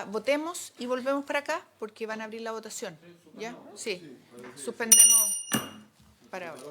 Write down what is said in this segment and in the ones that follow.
Votemos y volvemos para acá porque van a abrir la votación. ¿Ya? Sí. Suspendemos para ahora.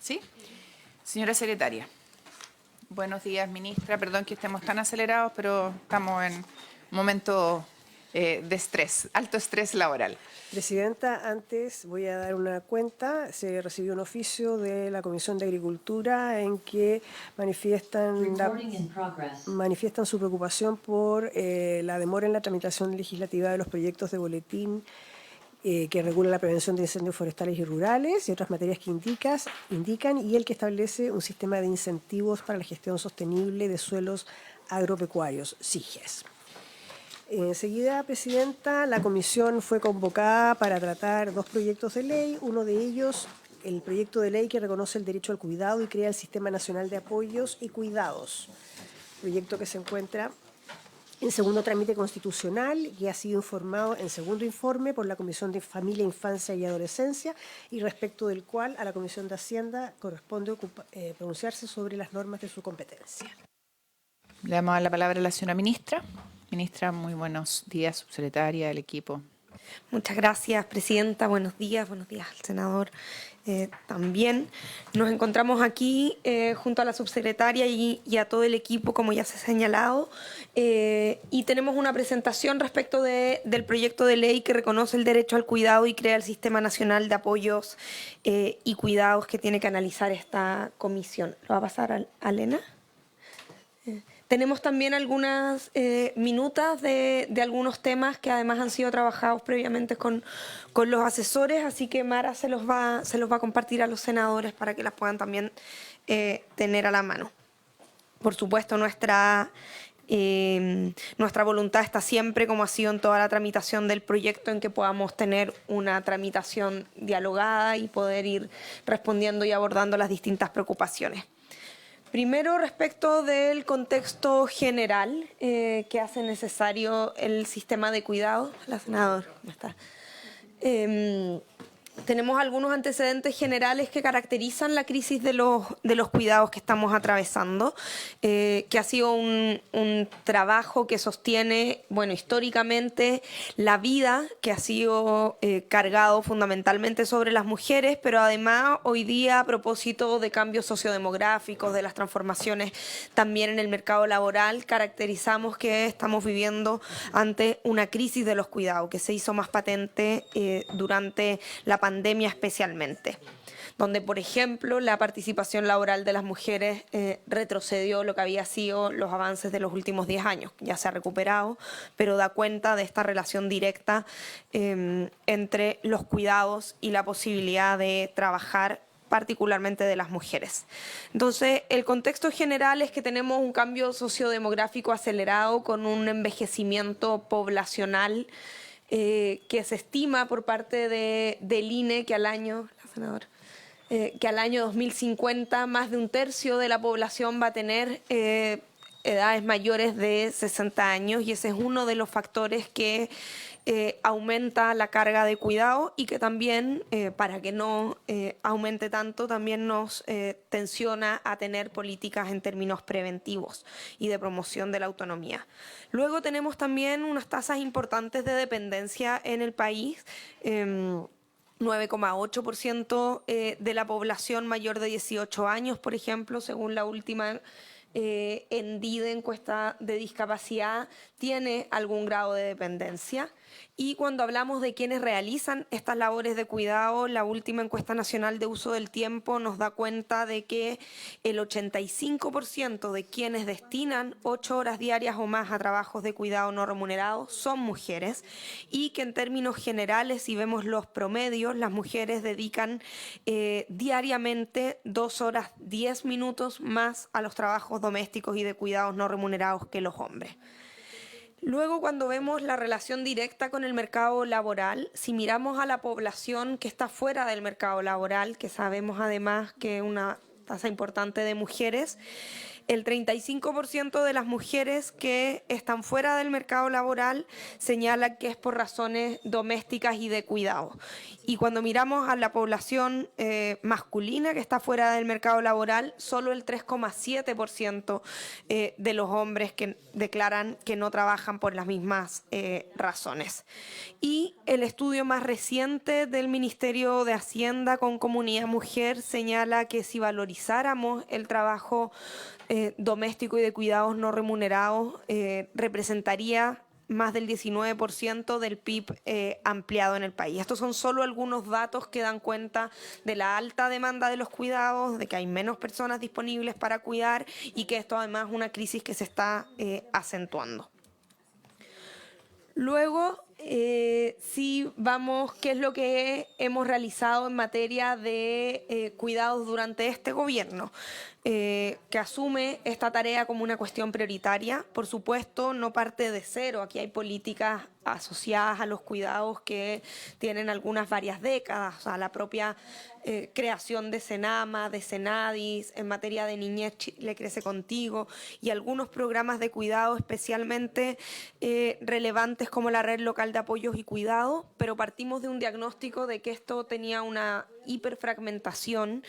¿Sí? Señora secretaria. Buenos días, ministra. Perdón que estemos tan acelerados, pero estamos en un momento de estrés, alto estrés laboral. Presidenta, antes voy a dar una cuenta. Se recibió un oficio de la Comisión de Agricultura en que manifiestan su preocupación por la demora en la tramitación legislativa de los proyectos de boletín que regula la prevención de incendios forestales y rurales y otras materias que indican, y el que establece un sistema de incentivos para la gestión sostenible de suelos agropecuarios, SIGES. Enseguida, Presidenta, la comisión fue convocada para tratar 2 proyectos de ley. Uno de ellos, el proyecto de ley que reconoce el derecho al cuidado y crea el Sistema Nacional de Apoyos y Cuidados. Proyecto que se encuentra en segundo trámite constitucional y ha sido informado en segundo informe por la Comisión de Familia, Infancia y Adolescencia, y respecto del cual a la Comisión de Hacienda corresponde pronunciarse sobre las normas de su competencia. Le damos la palabra a la señora ministra. Ministra, muy buenos días, subsecretaria, el equipo. Muchas gracias, presidenta. Buenos días al senador también. Nos encontramos aquí junto a la subsecretaria y a todo el equipo, como ya se ha señalado, y tenemos una presentación respecto del proyecto de ley que reconoce el derecho al cuidado y crea el Sistema Nacional de Apoyos y Cuidados que tiene que analizar esta comisión. ¿Lo va a pasar a Elena? Tenemos también algunas minutas de algunos temas que además han sido trabajados previamente con los asesores, así que Mara se los va a compartir a los senadores para que las puedan también tener a la mano. Por supuesto, nuestra voluntad está siempre, como ha sido en toda la tramitación del proyecto, en que podamos tener una tramitación dialogada y poder ir respondiendo y abordando las distintas preocupaciones. Primero, respecto del contexto general que hace necesario el sistema de cuidado. La senadora, ¿cómo está? Tenemos algunos antecedentes generales que caracterizan la crisis de los cuidados que estamos atravesando, que ha sido un trabajo que sostiene, históricamente, la vida, que ha sido cargado fundamentalmente sobre las mujeres, pero además hoy día, a propósito de cambios sociodemográficos, de las transformaciones también en el mercado laboral, caracterizamos que estamos viviendo ante una crisis de los cuidados, que se hizo más patente durante la pandemia especialmente, donde, por ejemplo, la participación laboral de las mujeres retrocedió lo que había sido los avances de los últimos 10 años. Ya se ha recuperado, pero da cuenta de esta relación directa entre los cuidados y la posibilidad de trabajar, particularmente de las mujeres. Entonces, el contexto general es que tenemos un cambio sociodemográfico acelerado con un envejecimiento poblacional que se estima por parte del INE que al año, que al año 2050 más de un tercio de la población va a tener edades mayores de 60 años, y ese es uno de los factores que aumenta la carga de cuidado y que también, para que no aumente tanto, también nos tensiona a tener políticas en términos preventivos y de promoción de la autonomía. Luego tenemos también unas tasas importantes de dependencia en el país. 9,8% de la población mayor de 18 años, por ejemplo, según la última ENDIDE, encuesta de discapacidad, tiene algún grado de dependencia. Y cuando hablamos de quienes realizan estas labores de cuidado, la última encuesta nacional de uso del tiempo nos da cuenta de que el 85% de quienes destinan 8 horas diarias o más a trabajos de cuidado no remunerados son mujeres, y que en términos generales, si vemos los promedios, las mujeres dedican diariamente 2 horas 10 minutos más a los trabajos domésticos y de cuidados no remunerados que los hombres. Luego, cuando vemos la relación directa con el mercado laboral, si miramos a la población que está fuera del mercado laboral, que sabemos además que una tasa importante de mujeres, El 35% de las mujeres que están fuera del mercado laboral señalan que es por razones domésticas y de cuidado. Y cuando miramos a la población masculina que está fuera del mercado laboral, solo el 3,7% de los hombres que declaran que no trabajan por las mismas razones. Y el estudio más reciente del Ministerio de Hacienda con Comunidad Mujer señala que si valorizáramos el trabajo doméstico y de cuidados no remunerados, representaría más del 19% del PIB ampliado en el país. Estos son solo algunos datos que dan cuenta de la alta demanda de los cuidados, de que hay menos personas disponibles para cuidar y que esto además es una crisis que se está acentuando. Luego, si vamos, ¿qué es lo que hemos realizado en materia de cuidados durante este gobierno? Que asume esta tarea como una cuestión prioritaria. Por supuesto, no parte de cero. Aquí hay políticas asociadas a los cuidados que tienen varias décadas. O sea, la propia creación de Senama, de Senadis, en materia de niñez Chile Crece Contigo, y algunos programas de cuidado especialmente relevantes como la Red Local de Apoyos y Cuidados, pero partimos de un diagnóstico de que esto tenía una hiperfragmentación,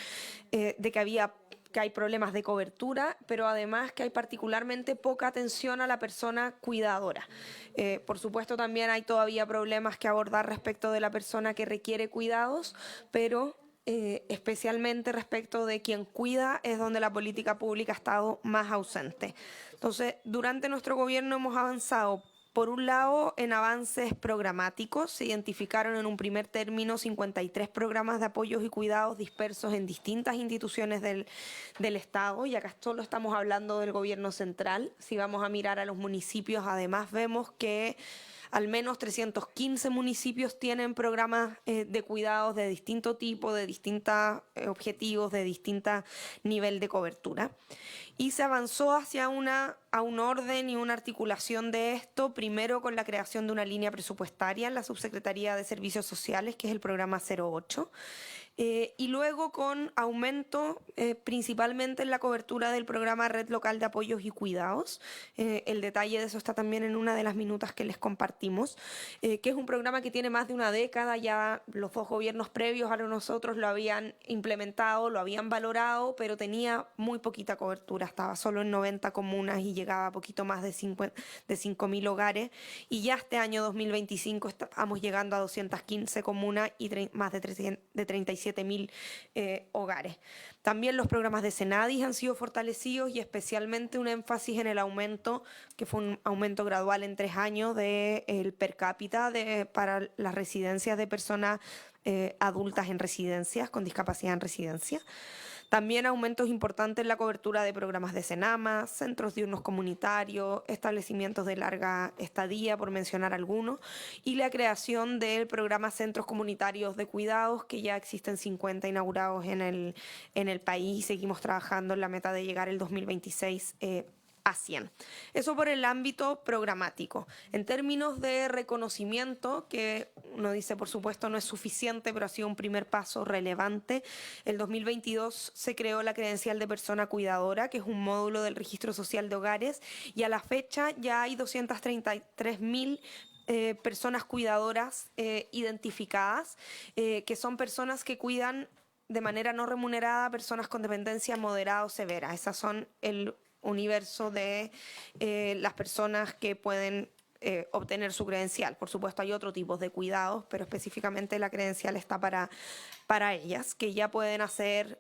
de que hay problemas de cobertura, pero además que hay particularmente poca atención a la persona cuidadora. Por supuesto, también hay todavía problemas que abordar respecto de la persona que requiere cuidados, pero especialmente respecto de quien cuida es donde la política pública ha estado más ausente. Entonces, durante nuestro gobierno hemos avanzado, por un lado, en avances programáticos. Se identificaron en un primer término 53 programas de apoyos y cuidados dispersos en distintas instituciones del Estado, y acá solo estamos hablando del gobierno central. Si vamos a mirar a los municipios, además vemos que al menos 315 municipios tienen programas de cuidados de distinto tipo, de distintos objetivos, de distinto nivel de cobertura. Y se avanzó hacia un orden y una articulación de esto, primero con la creación de una línea presupuestaria en la Subsecretaría de Servicios Sociales, que es el programa 08, y luego con aumento principalmente en la cobertura del programa Red Local de Apoyos y Cuidados. El detalle de eso está también en una de las minutas que les compartimos, que es un programa que tiene más de una década. Ya los dos gobiernos previos a nosotros lo habían implementado, lo habían valorado, pero tenía muy poquita cobertura, estaba solo en 90 comunas y llegaba a poquito más de 5.000 hogares, y ya este año 2025 estamos llegando a 215 comunas y más de 37.000 hogares. También los programas de Senadis han sido fortalecidos, y especialmente un énfasis en el aumento, que fue un aumento gradual en 3 años del per cápita para las residencias de personas adultas en residencias, con discapacidad en residencia. También aumentos importantes en la cobertura de programas de Senama, centros diurnos comunitarios, establecimientos de larga estadía, por mencionar algunos, y la creación del programa Centros Comunitarios de Cuidados, que ya existen 50 inaugurados en el país, y seguimos trabajando en la meta de llegar el 2026 a 100. Eso por el ámbito programático. En términos de reconocimiento, que uno dice, por supuesto, no es suficiente, pero ha sido un primer paso relevante. El 2022 se creó la credencial de persona cuidadora, que es un módulo del Registro Social de Hogares, y a la fecha ya hay 233.000 personas cuidadoras identificadas, que son personas que cuidan de manera no remunerada a personas con dependencia moderada o severa. Esas son el universo de las personas que pueden obtener su credencial. Por supuesto, hay otro tipo de cuidados, pero específicamente la credencial está para ellas, que ya pueden hacer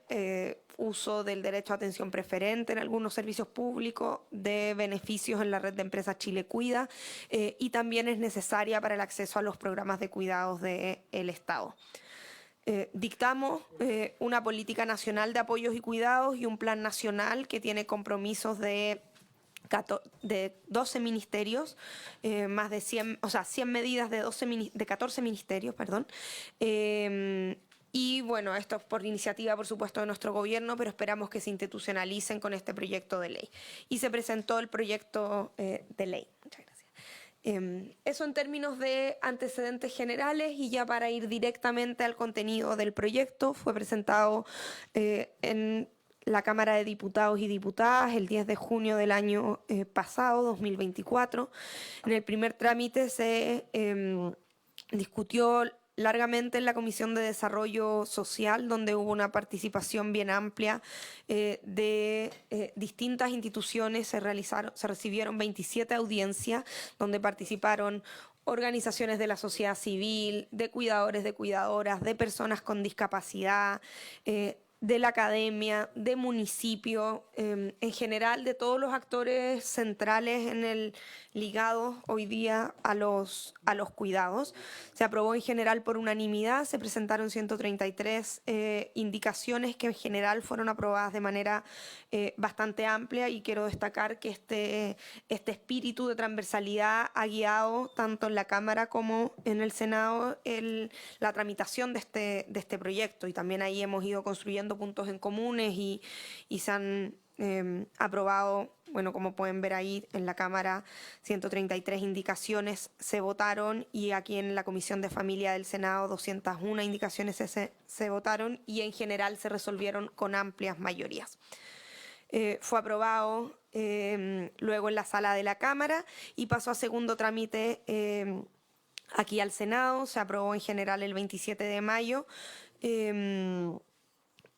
uso del derecho a atención preferente en algunos servicios públicos, de beneficios en la red de empresas Chile Cuida, y también es necesaria para el acceso a los programas de cuidados del Estado. Dictamos una política nacional de apoyos y cuidados y un plan nacional que tiene compromisos de 12 ministerios, más de 100 medidas de 14 ministerios, perdón. Y bueno, esto es por iniciativa, por supuesto, de nuestro gobierno, pero esperamos que se institucionalicen con este proyecto de ley. Y se presentó el proyecto de ley. Muchas gracias. Eso en términos de antecedentes generales, y ya para ir directamente al contenido del proyecto, fue presentado en la Cámara de Diputados y Diputadas el 10 de junio del año pasado, 2024. En el primer trámite se discutió largamente en la Comisión de Desarrollo Social, donde hubo una participación bien amplia de distintas instituciones. Se recibieron 27 audiencias, donde participaron organizaciones de la sociedad civil, de cuidadores, de cuidadoras, de personas con discapacidad, de la academia, de municipio, en general de todos los actores centrales en el ligado hoy día a los cuidados. Se aprobó en general por unanimidad, se presentaron 133 indicaciones que en general fueron aprobadas de manera bastante amplia, y quiero destacar que este espíritu de transversalidad ha guiado tanto en la Cámara como en el Senado la tramitación de este proyecto, y también ahí hemos ido construyendo puntos en comunes y se han aprobado, bueno, como pueden ver ahí en la Cámara, 133 indicaciones se votaron, y aquí en la Comisión de Familia del Senado 201 indicaciones se votaron, y en general se resolvieron con amplias mayorías. Fue aprobado luego en la sala de la Cámara y pasó a segundo trámite aquí al Senado. Se aprobó en general el 27 de mayo.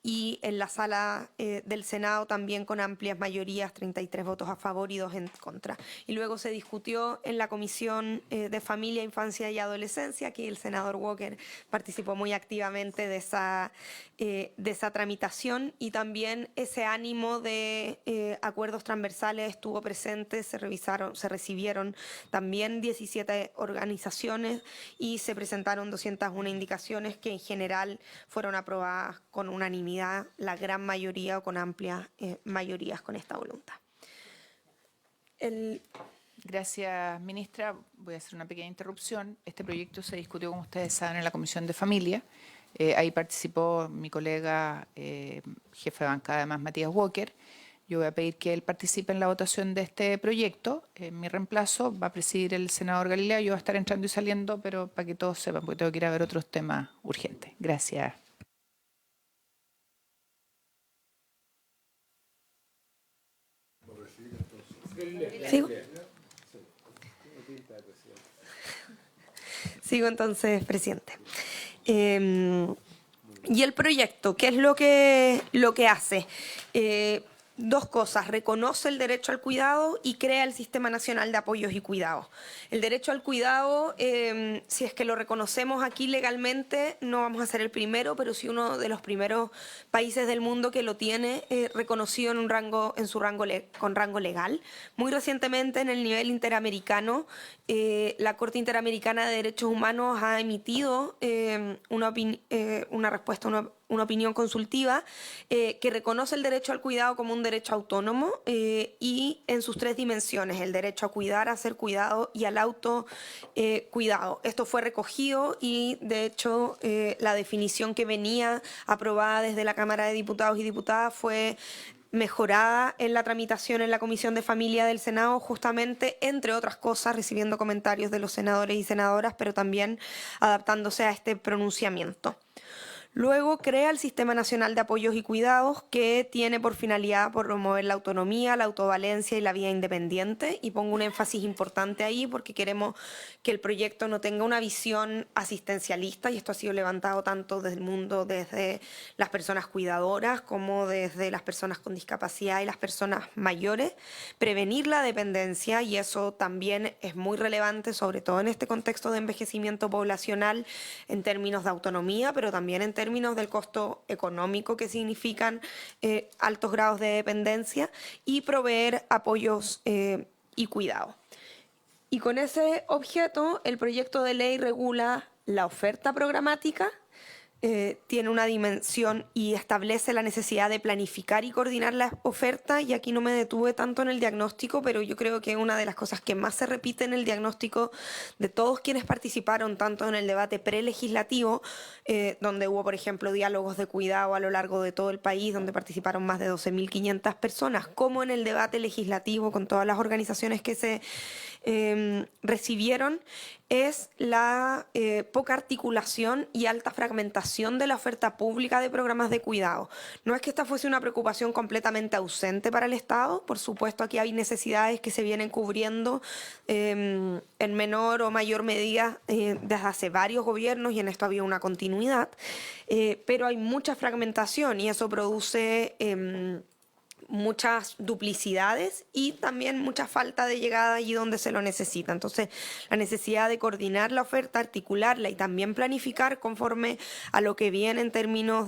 Y en la sala del Senado también con amplias mayorías, 33 votos a favor y 2 en contra. Y luego se discutió en la Comisión de Familia, Infancia y Adolescencia. Aquí el senador Walker participó muy activamente de esa tramitación, y también ese ánimo de acuerdos transversales estuvo presente. Se recibieron también 17 organizaciones y se presentaron 201 indicaciones que en general fueron aprobadas con unanimidad, la gran mayoría o con amplias mayorías con esta voluntad. Gracias, ministra. Voy a hacer una pequeña interrupción. Este proyecto se discutió, como ustedes saben, en la Comisión de Familia. Ahí participó mi colega, jefe de bancada, además, Matías Walker. Yo voy a pedir que él participe en la votación de este proyecto. En mi reemplazo va a presidir el senador Galilea. Yo voy a estar entrando y saliendo, pero para que todos sepan, porque tengo que ir a ver otros temas urgentes. Gracias. ¿Sigo? Sigo entonces, presidente. Y el proyecto, ¿qué es lo que hace? Dos cosas: reconoce el derecho al cuidado y crea el Sistema Nacional de Apoyos y Cuidados. El derecho al cuidado, si es que lo reconocemos aquí legalmente, no vamos a ser el primero, pero sí uno de los primeros países del mundo que lo tiene reconocido con rango legal. Muy recientemente, en el nivel interamericano, la Corte Interamericana de Derechos Humanos ha emitido una respuesta, una opinión consultiva que reconoce el derecho al cuidado como un derecho autónomo y en sus 3 dimensiones: el derecho a cuidar, a ser cuidado y al autocuidado. Esto fue recogido y, de hecho, la definición que venía aprobada desde la Cámara de Diputados y Diputadas fue mejorada en la tramitación en la Comisión de Familia del Senado, justamente, entre otras cosas, recibiendo comentarios de los senadores y senadoras, pero también adaptándose a este pronunciamiento. Luego crea el Sistema Nacional de Apoyos y Cuidados, que tiene por finalidad promover la autonomía, la autovalencia y la vida independiente. Y pongo un énfasis importante ahí porque queremos que el proyecto no tenga una visión asistencialista, y esto ha sido levantado tanto desde el mundo, desde las personas cuidadoras como desde las personas con discapacidad y las personas mayores. Prevenir la dependencia, y eso también es muy relevante, sobre todo en este contexto de envejecimiento poblacional, en términos de autonomía, pero también en términos del costo económico que significan altos grados de dependencia, y proveer apoyos y cuidado. Y con ese objeto, el proyecto de ley regula la oferta programática, tiene una dimensión y establece la necesidad de planificar y coordinar la oferta, y aquí no me detuve tanto en el diagnóstico, pero yo creo que una de las cosas que más se repite en el diagnóstico de todos quienes participaron, tanto en el debate prelegislativo, donde hubo, por ejemplo, diálogos de cuidado a lo largo de todo el país, donde participaron más de 12.500 personas, como en el debate legislativo con todas las organizaciones que se recibieron es la poca articulación y alta fragmentación de la oferta pública de programas de cuidado. No es que esta fuese una preocupación completamente ausente para el Estado, por supuesto aquí hay necesidades que se vienen cubriendo en menor o mayor medida desde hace varios gobiernos y en esto había una continuidad, pero hay mucha fragmentación y eso produce muchas duplicidades y también mucha falta de llegada allí donde se lo necesita. Entonces, la necesidad de coordinar la oferta, articularla y también planificar conforme a lo que viene en términos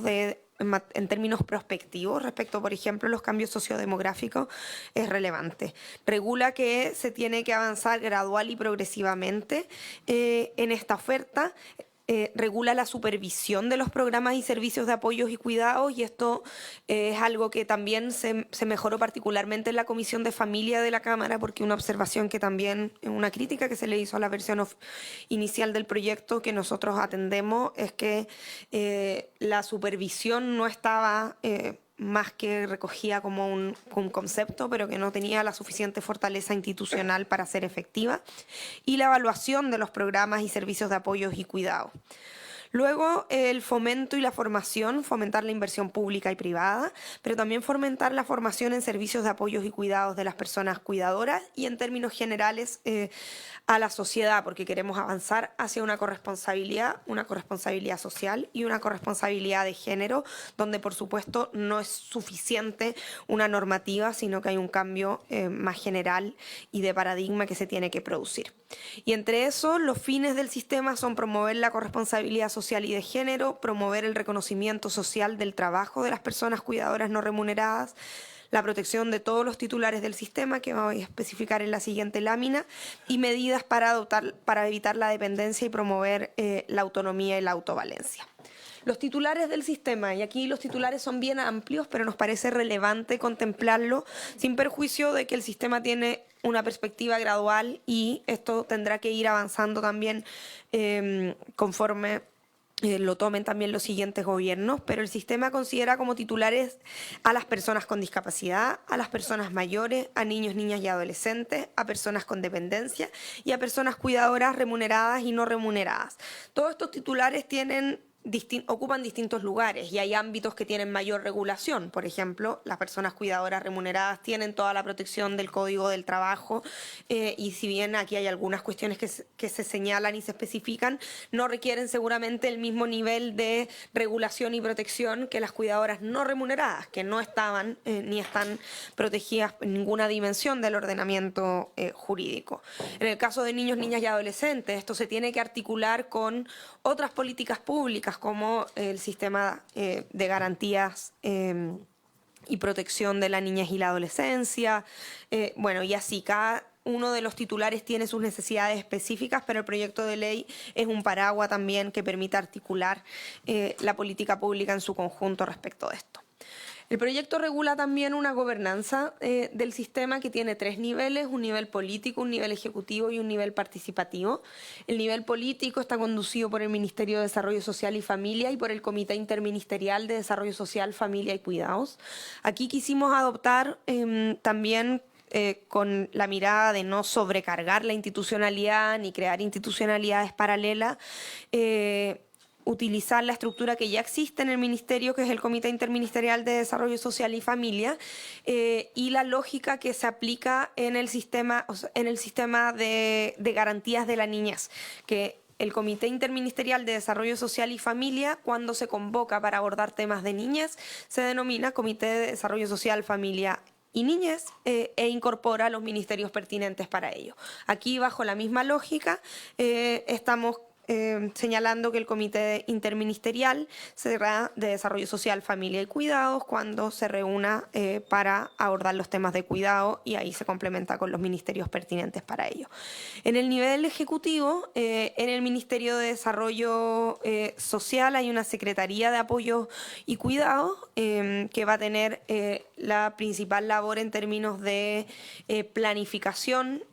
prospectivos respecto, por ejemplo, a los cambios sociodemográficos es relevante. Regula que se tiene que avanzar gradual y progresivamente en esta oferta. Regula la supervisión de los programas y servicios de apoyos y cuidados y esto es algo que también se mejoró particularmente en la Comisión de Familia de la Cámara porque una observación que también, una crítica que se le hizo a la versión inicial del proyecto que nosotros atendemos es que la supervisión no estaba más que recogía como un concepto, pero que no tenía la suficiente fortaleza institucional para ser efectiva, y la evaluación de los programas y servicios de apoyos y cuidado. Luego, el fomento y la formación, fomentar la inversión pública y privada, pero también fomentar la formación en servicios de apoyos y cuidados de las personas cuidadoras y en términos generales a la sociedad, porque queremos avanzar hacia una corresponsabilidad social y una corresponsabilidad de género, donde por supuesto no es suficiente una normativa, sino que hay un cambio más general y de paradigma que se tiene que producir. Y entre eso, los fines del sistema son promover la corresponsabilidad social y de género, promover el reconocimiento social del trabajo de las personas cuidadoras no remuneradas, la protección de todos los titulares del sistema, que voy a especificar en la siguiente lámina, y medidas para evitar la dependencia y promover la autonomía y la autovalencia. Los titulares del sistema, y aquí los titulares son bien amplios, pero nos parece relevante contemplarlo sin perjuicio de que el sistema tiene una perspectiva gradual y esto tendrá que ir avanzando también conforme lo tomen también los siguientes gobiernos, pero el sistema considera como titulares a las personas con discapacidad, a las personas mayores, a niños, niñas y adolescentes, a personas con dependencia y a personas cuidadoras remuneradas y no remuneradas. Todos estos titulares ocupan distintos lugares y hay ámbitos que tienen mayor regulación. Por ejemplo, las personas cuidadoras remuneradas tienen toda la protección del Código del Trabajo y si bien aquí hay algunas cuestiones que se señalan y se especifican, no requieren seguramente el mismo nivel de regulación y protección que las cuidadoras no remuneradas, que no estaban ni están protegidas en ninguna dimensión del ordenamiento jurídico. En el caso de niños, niñas y adolescentes, esto se tiene que articular con otras políticas públicas como el sistema de garantías y protección de la niñez y la adolescencia. Y así cada uno de los titulares tiene sus necesidades específicas, pero el proyecto de ley es un paraguas también que permite articular la política pública en su conjunto respecto de esto. El proyecto regula también una gobernanza del sistema que tiene 3 niveles, un nivel político, un nivel ejecutivo y un nivel participativo. El nivel político está conducido por el Ministerio de Desarrollo Social y Familia y por el Comité Interministerial de Desarrollo Social, Familia y Cuidados. Aquí quisimos adoptar también con la mirada de no sobrecargar la institucionalidad ni crear institucionalidades paralelas, utilizar la estructura que ya existe en el Ministerio, que es el Comité Interministerial de Desarrollo Social y Familia, y la lógica que se aplica en el sistema de garantías de la niñez, que el Comité Interministerial de Desarrollo Social y Familia, cuando se convoca para abordar temas de niñez, se denomina Comité de Desarrollo Social, Familia y Niñez e incorpora los ministerios pertinentes para ello. Aquí, bajo la misma lógica, estamos señalando que el Comité Interministerial será de Desarrollo Social, Familia y Cuidados cuando se reúna para abordar los temas de cuidado y ahí se complementa con los ministerios pertinentes para ello. En el nivel ejecutivo, en el Ministerio de Desarrollo Social hay una Secretaría de Apoyo y Cuidado que va a tener la principal labor en términos de planificación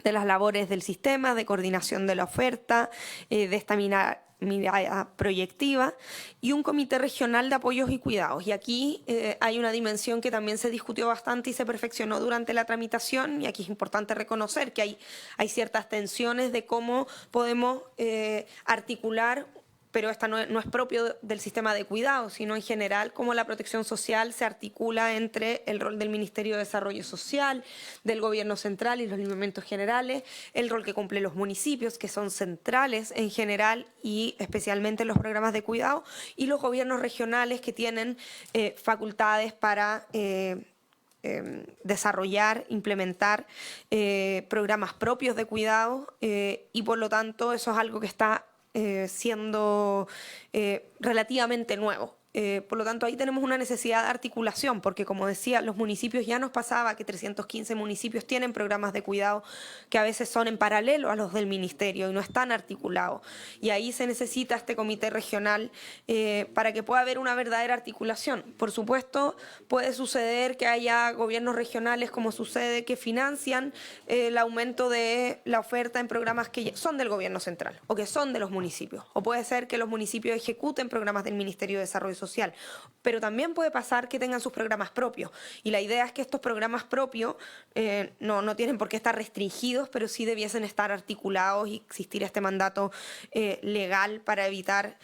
de las labores del sistema, de coordinación de la oferta, de mirada proyectiva, y un comité regional de apoyos y cuidados. Y aquí hay una dimensión que también se discutió bastante y se perfeccionó durante la tramitación, y aquí es importante reconocer que hay ciertas tensiones de cómo podemos articular, pero esta no es propio del sistema de cuidados, sino en general cómo la protección social se articula entre el rol del Ministerio de Desarrollo Social, del Gobierno Central y los lineamientos generales, el rol que cumplen los municipios, que son centrales en general y especialmente en los programas de cuidado, y los gobiernos regionales que tienen facultades para desarrollar, implementar programas propios de cuidado, y por lo tanto eso es algo que está siendo relativamente nuevo. Por lo tanto, ahí tenemos una necesidad de articulación, porque como decía, los municipios, ya nos pasaba que 315 municipios tienen programas de cuidado que a veces son en paralelo a los del ministerio y no están articulados. Y ahí se necesita este comité regional para que pueda haber una verdadera articulación. Por supuesto, puede suceder que haya gobiernos regionales, como sucede, que financian el aumento de la oferta en programas que son del gobierno central o que son de los municipios. O puede ser que los municipios ejecuten programas del Ministerio de Desarrollo Social, pero también puede pasar que tengan sus programas propios, y la idea es que estos programas propios no tienen por qué estar restringidos, pero sí debiesen estar articulados y existir este mandato legal para evitar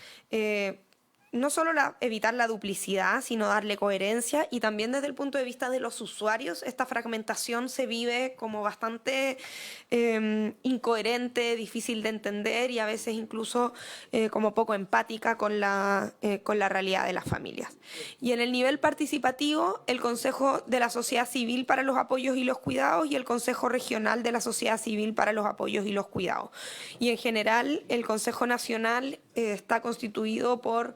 no solo evitar la duplicidad, sino darle coherencia, y también desde el punto de vista de los usuarios, esta fragmentación se vive como bastante incoherente, difícil de entender y a veces incluso como poco empática con la realidad de las familias. Y en el nivel participativo, el Consejo de la Sociedad Civil para los Apoyos y los Cuidados y el Consejo Regional de la Sociedad Civil para los Apoyos y los Cuidados. Y en general, el Consejo Nacional está constituido por...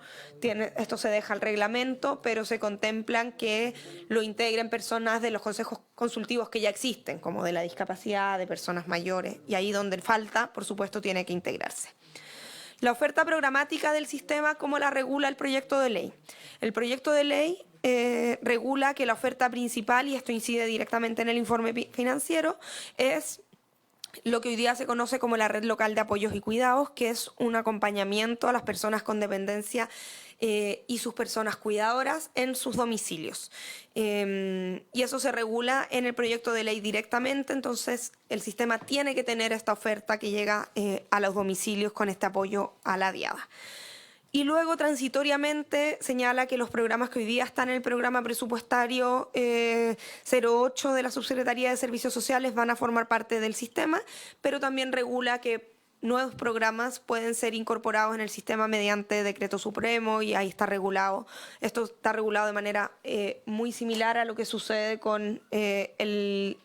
esto se deja al reglamento, pero se contemplan que lo integren personas de los consejos consultivos que ya existen, como de la discapacidad, de personas mayores, y ahí donde falta, por supuesto, tiene que integrarse. La oferta programática del sistema, ¿cómo la regula el proyecto de ley? El proyecto de ley regula que la oferta principal, y esto incide directamente en el informe financiero, es lo que hoy día se conoce como la Red Local de Apoyos y Cuidados, que es un acompañamiento a las personas con dependencia y sus personas cuidadoras en sus domicilios. Y eso se regula en el proyecto de ley directamente, entonces el sistema tiene que tener esta oferta que llega a los domicilios con este apoyo a la diada. Y luego, transitoriamente, señala que los programas que hoy día están en el programa presupuestario 08 de la Subsecretaría de Servicios Sociales van a formar parte del sistema, pero también regula que nuevos programas pueden ser incorporados en el sistema mediante decreto supremo, y ahí está regulado. Esto está regulado de manera muy similar a lo que sucede con el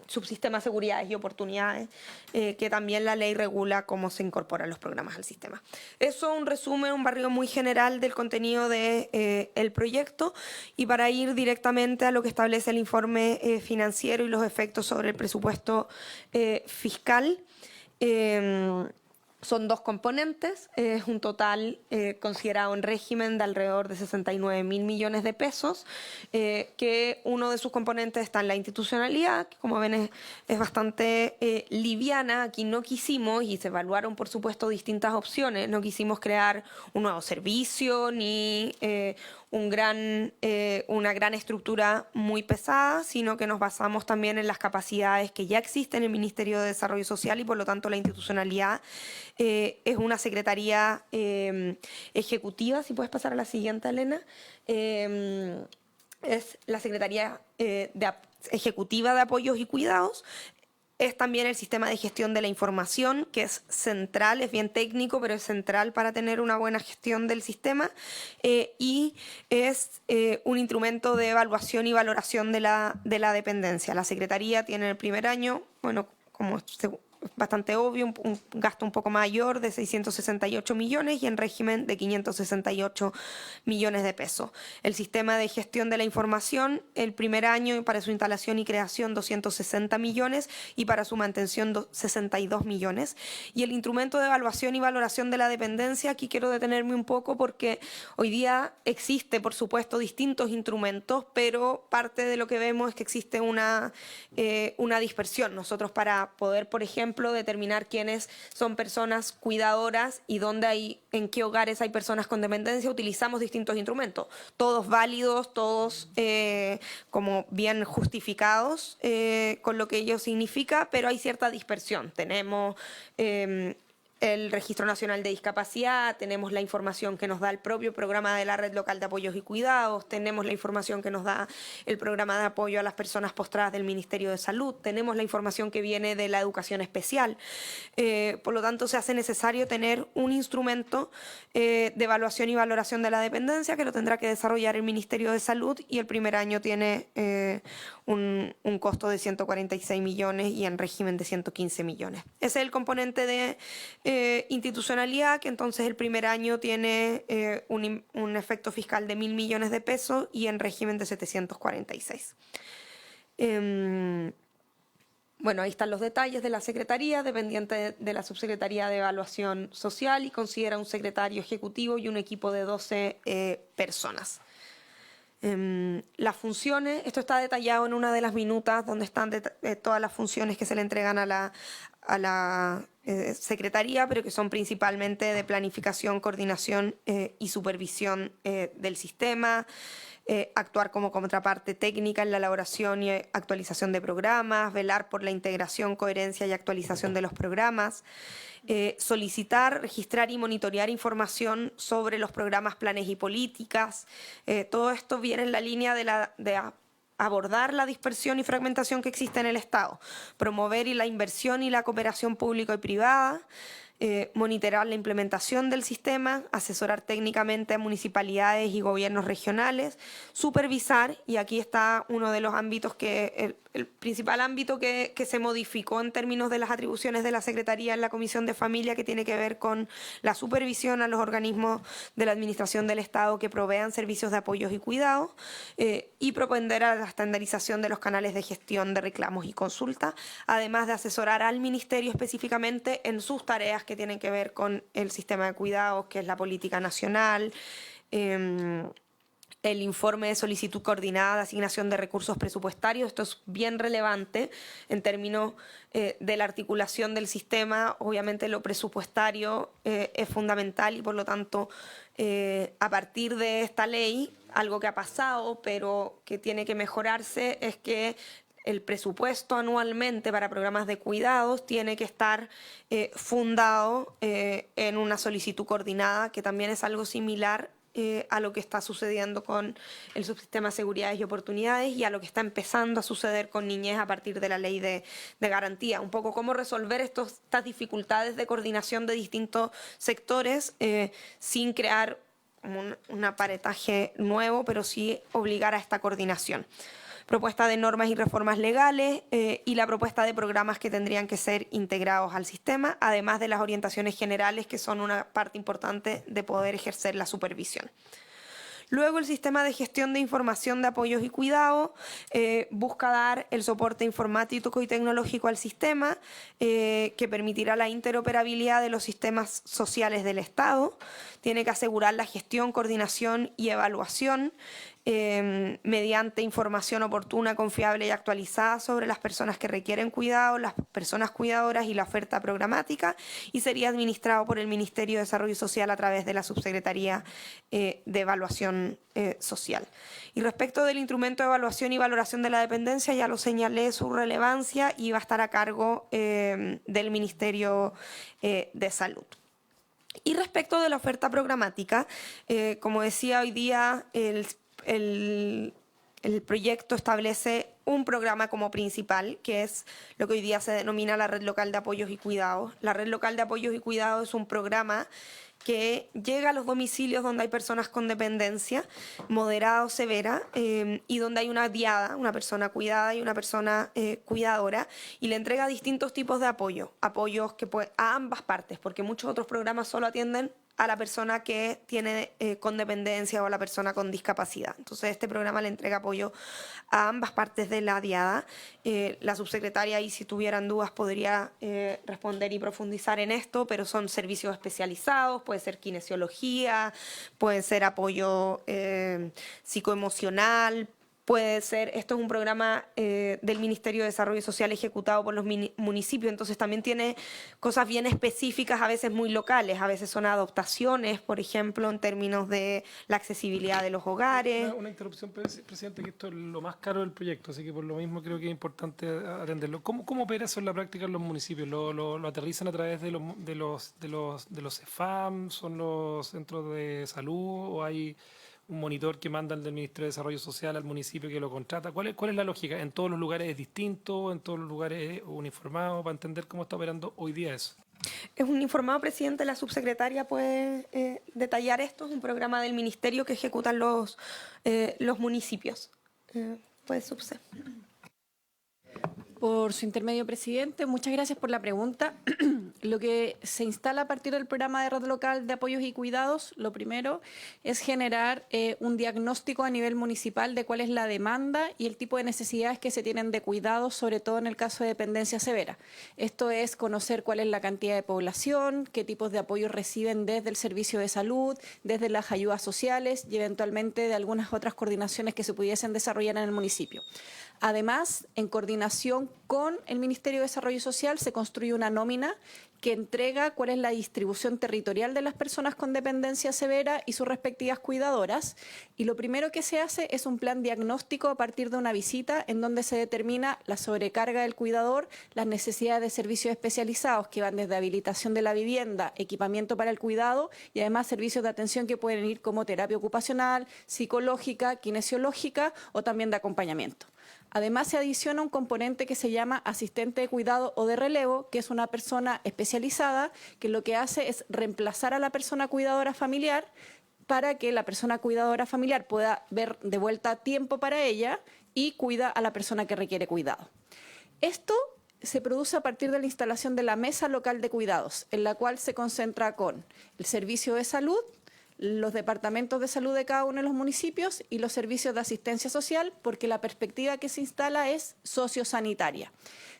subsistema de seguridades y oportunidades, que también la ley regula cómo se incorporan los programas al sistema. Eso un resumen, un barrido muy general del contenido del proyecto, y para ir directamente a lo que establece el informe financiero y los efectos sobre el presupuesto fiscal. Son dos componentes, es un total considerado en régimen de alrededor de 69.000 millones de pesos, que uno de sus componentes está en la institucionalidad, que como ven es bastante liviana. Aquí no quisimos, y se evaluaron por supuesto distintas opciones, no quisimos crear un nuevo servicio ni una gran estructura muy pesada, sino que nos basamos también en las capacidades que ya existen en el Ministerio de Desarrollo Social, y por lo tanto la institucionalidad es una secretaría ejecutiva. Si puedes pasar a la siguiente, Elena. Es la Secretaría Ejecutiva de Apoyos y Cuidados. Es también el sistema de gestión de la información, que es central, es bien técnico, pero es central para tener una buena gestión del sistema, y es un instrumento de evaluación y valoración de la dependencia. La Secretaría tiene en el primer año, bueno, como bastante obvio, un gasto un poco mayor de 668 millones y en régimen de 568 millones de pesos. El sistema de gestión de la información, el primer año para su instalación y creación 260 millones y para su mantención 62 millones. Y el instrumento de evaluación y valoración de la dependencia, aquí quiero detenerme un poco porque hoy día existe, por supuesto, distintos instrumentos, pero parte de lo que vemos es que existe una dispersión. Nosotros, para poder, por ejemplo, ejemplo, determinar quiénes son personas cuidadoras y en qué hogares hay personas con dependencia, utilizamos distintos instrumentos, todos válidos, todos como bien justificados con lo que ello significa, pero hay cierta dispersión. Tenemos el Registro Nacional de Discapacidad, tenemos la información que nos da el propio programa de la Red Local de Apoyos y Cuidados, tenemos la información que nos da el programa de apoyo a las personas postradas del Ministerio de Salud, tenemos la información que viene de la educación especial. Por lo tanto, se hace necesario tener un instrumento de evaluación y valoración de la dependencia que lo tendrá que desarrollar el Ministerio de Salud, y el primer año tiene un costo de 146 millones y en régimen de 115 millones. Ese es el componente de institucionalidad, que entonces el primer año tiene un efecto fiscal de 1.000 millones de pesos y en régimen de 746. Bueno, ahí están los detalles de la Secretaría, dependiente de la Subsecretaría de Evaluación Social, y considera un secretario ejecutivo y un equipo de 12 personas. Las funciones, esto está detallado en una de las minutas donde están todas las funciones que se le entregan a la Secretaría, pero que son principalmente de planificación, coordinación y supervisión del sistema, actuar como contraparte técnica en la elaboración y actualización de programas, velar por la integración, coherencia y actualización de los programas, solicitar, registrar y monitorear información sobre los programas, planes y políticas. Todo esto viene en la línea de abordar la dispersión y fragmentación que existe en el Estado, promover la inversión y la cooperación pública y privada, monitorar la implementación del sistema, asesorar técnicamente a municipalidades y gobiernos regionales, supervisar, y aquí está uno de los ámbitos el principal ámbito que se modificó en términos de las atribuciones de la Secretaría en la Comisión de Familia, que tiene que ver con la supervisión a los organismos de la Administración del Estado que provean servicios de apoyos y cuidados, y propender a la estandarización de los canales de gestión de reclamos y consultas, además de asesorar al Ministerio específicamente en sus tareas que tienen que ver con el sistema de cuidados, que es la política nacional, el informe de solicitud coordinada de asignación de recursos presupuestarios. Esto es bien relevante en términos de la articulación del sistema. Obviamente lo presupuestario es fundamental y por lo tanto a partir de esta ley, algo que ha pasado pero que tiene que mejorarse es que el presupuesto anualmente para programas de cuidados tiene que estar fundado en una solicitud coordinada, que también es algo similar a lo que está sucediendo con el subsistema de seguridades y oportunidades y a lo que está empezando a suceder con niñez a partir de la ley de garantía. Un poco cómo resolver estas dificultades de coordinación de distintos sectores sin crear un aparataje nuevo, pero sí obligar a esta coordinación. Propuesta de normas y reformas legales y la propuesta de programas que tendrían que ser integrados al sistema, además de las orientaciones generales, que son una parte importante de poder ejercer la supervisión. Luego, el sistema de gestión de información de apoyos y cuidados busca dar el soporte informático y tecnológico al sistema que permitirá la interoperabilidad de los sistemas sociales del Estado. Tiene que asegurar la gestión, coordinación y evaluación mediante información oportuna, confiable y actualizada sobre las personas que requieren cuidado, las personas cuidadoras y la oferta programática, y sería administrado por el Ministerio de Desarrollo Social a través de la Subsecretaría de Evaluación Social. Y respecto del instrumento de evaluación y valoración de la dependencia, ya lo señalé su relevancia y va a estar a cargo del Ministerio de Salud. Y respecto de la oferta programática, como decía hoy día, el proyecto establece un programa como principal, que es lo que hoy día se denomina la Red Local de Apoyos y Cuidados. La Red Local de Apoyos y Cuidados es un programa que llega a los domicilios donde hay personas con dependencia moderada o severa y donde hay una diada, una persona cuidada y una persona cuidadora, y le entrega distintos tipos de apoyos que a ambas partes, porque muchos otros programas solo atienden a la persona que tiene con dependencia o a la persona con discapacidad. Entonces, este programa le entrega apoyo a ambas partes de la diada. La subsecretaria, ahí si tuvieran dudas, podría responder y profundizar en esto, pero son servicios especializados, puede ser kinesiología, puede ser apoyo psicoemocional, puede ser, esto es un programa del Ministerio de Desarrollo Social ejecutado por los municipios, entonces también tiene cosas bien específicas, a veces muy locales, a veces son adaptaciones, por ejemplo, en términos de la accesibilidad de los hogares. Una interrupción, presidente, que esto es lo más caro del proyecto, así que por lo mismo creo que es importante atenderlo. ¿Cómo opera eso en la práctica en los municipios? ¿Lo aterrizan a través de los CEFAM? ¿Son los centros de salud? ¿O hay un monitor que manda el del Ministerio de Desarrollo Social al municipio que lo contrata? ¿Cuál es la lógica? ¿En todos los lugares es distinto? ¿En todos los lugares es uniformado? Para entender cómo está operando hoy día eso. Es un informado, presidente, la subsecretaria puede detallar esto. Es un programa del ministerio que ejecutan los municipios. Puede subse. Por su intermedio, presidente, muchas gracias por la pregunta. Lo que se instala a partir del programa de red local de apoyos y cuidados, lo primero es generar un diagnóstico a nivel municipal de cuál es la demanda y el tipo de necesidades que se tienen de cuidados, sobre todo en el caso de dependencia severa. Esto es conocer cuál es la cantidad de población, qué tipos de apoyos reciben desde el servicio de salud, desde las ayudas sociales y eventualmente de algunas otras coordinaciones que se pudiesen desarrollar en el municipio. Además, en coordinación con el Ministerio de Desarrollo Social se construye una nómina que entrega cuál es la distribución territorial de las personas con dependencia severa y sus respectivas cuidadoras. Y lo primero que se hace es un plan diagnóstico a partir de una visita en donde se determina la sobrecarga del cuidador, las necesidades de servicios especializados que van desde habilitación de la vivienda, equipamiento para el cuidado y además servicios de atención que pueden ir como terapia ocupacional, psicológica, kinesiológica o también de acompañamiento. Además, se adiciona un componente que se llama asistente de cuidado o de relevo, que es una persona especializada que lo que hace es reemplazar a la persona cuidadora familiar para que la persona cuidadora familiar pueda ver de vuelta tiempo para ella y cuida a la persona que requiere cuidado. Esto se produce a partir de la instalación de la mesa local de cuidados, en la cual se concentra con el servicio de salud, los departamentos de salud de cada uno de los municipios y los servicios de asistencia social, porque la perspectiva que se instala es sociosanitaria.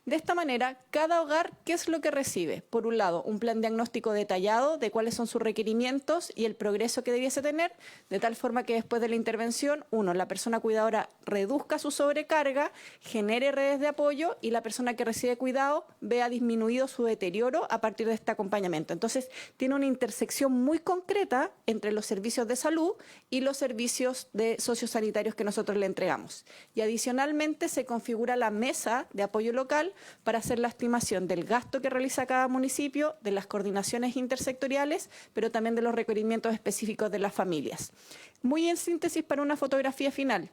De esta manera, cada hogar, ¿qué es lo que recibe? Por un lado, un plan diagnóstico detallado de cuáles son sus requerimientos y el progreso que debiese tener, de tal forma que después de la intervención, la persona cuidadora reduzca su sobrecarga, genere redes de apoyo y la persona que recibe cuidado vea disminuido su deterioro a partir de este acompañamiento. Entonces, tiene una intersección muy concreta entre los servicios de salud y los servicios de sociosanitarios que nosotros le entregamos. Y adicionalmente se configura la mesa de apoyo local para hacer la estimación del gasto que realiza cada municipio, de las coordinaciones intersectoriales, pero también de los requerimientos específicos de las familias. Muy en síntesis, para una fotografía final.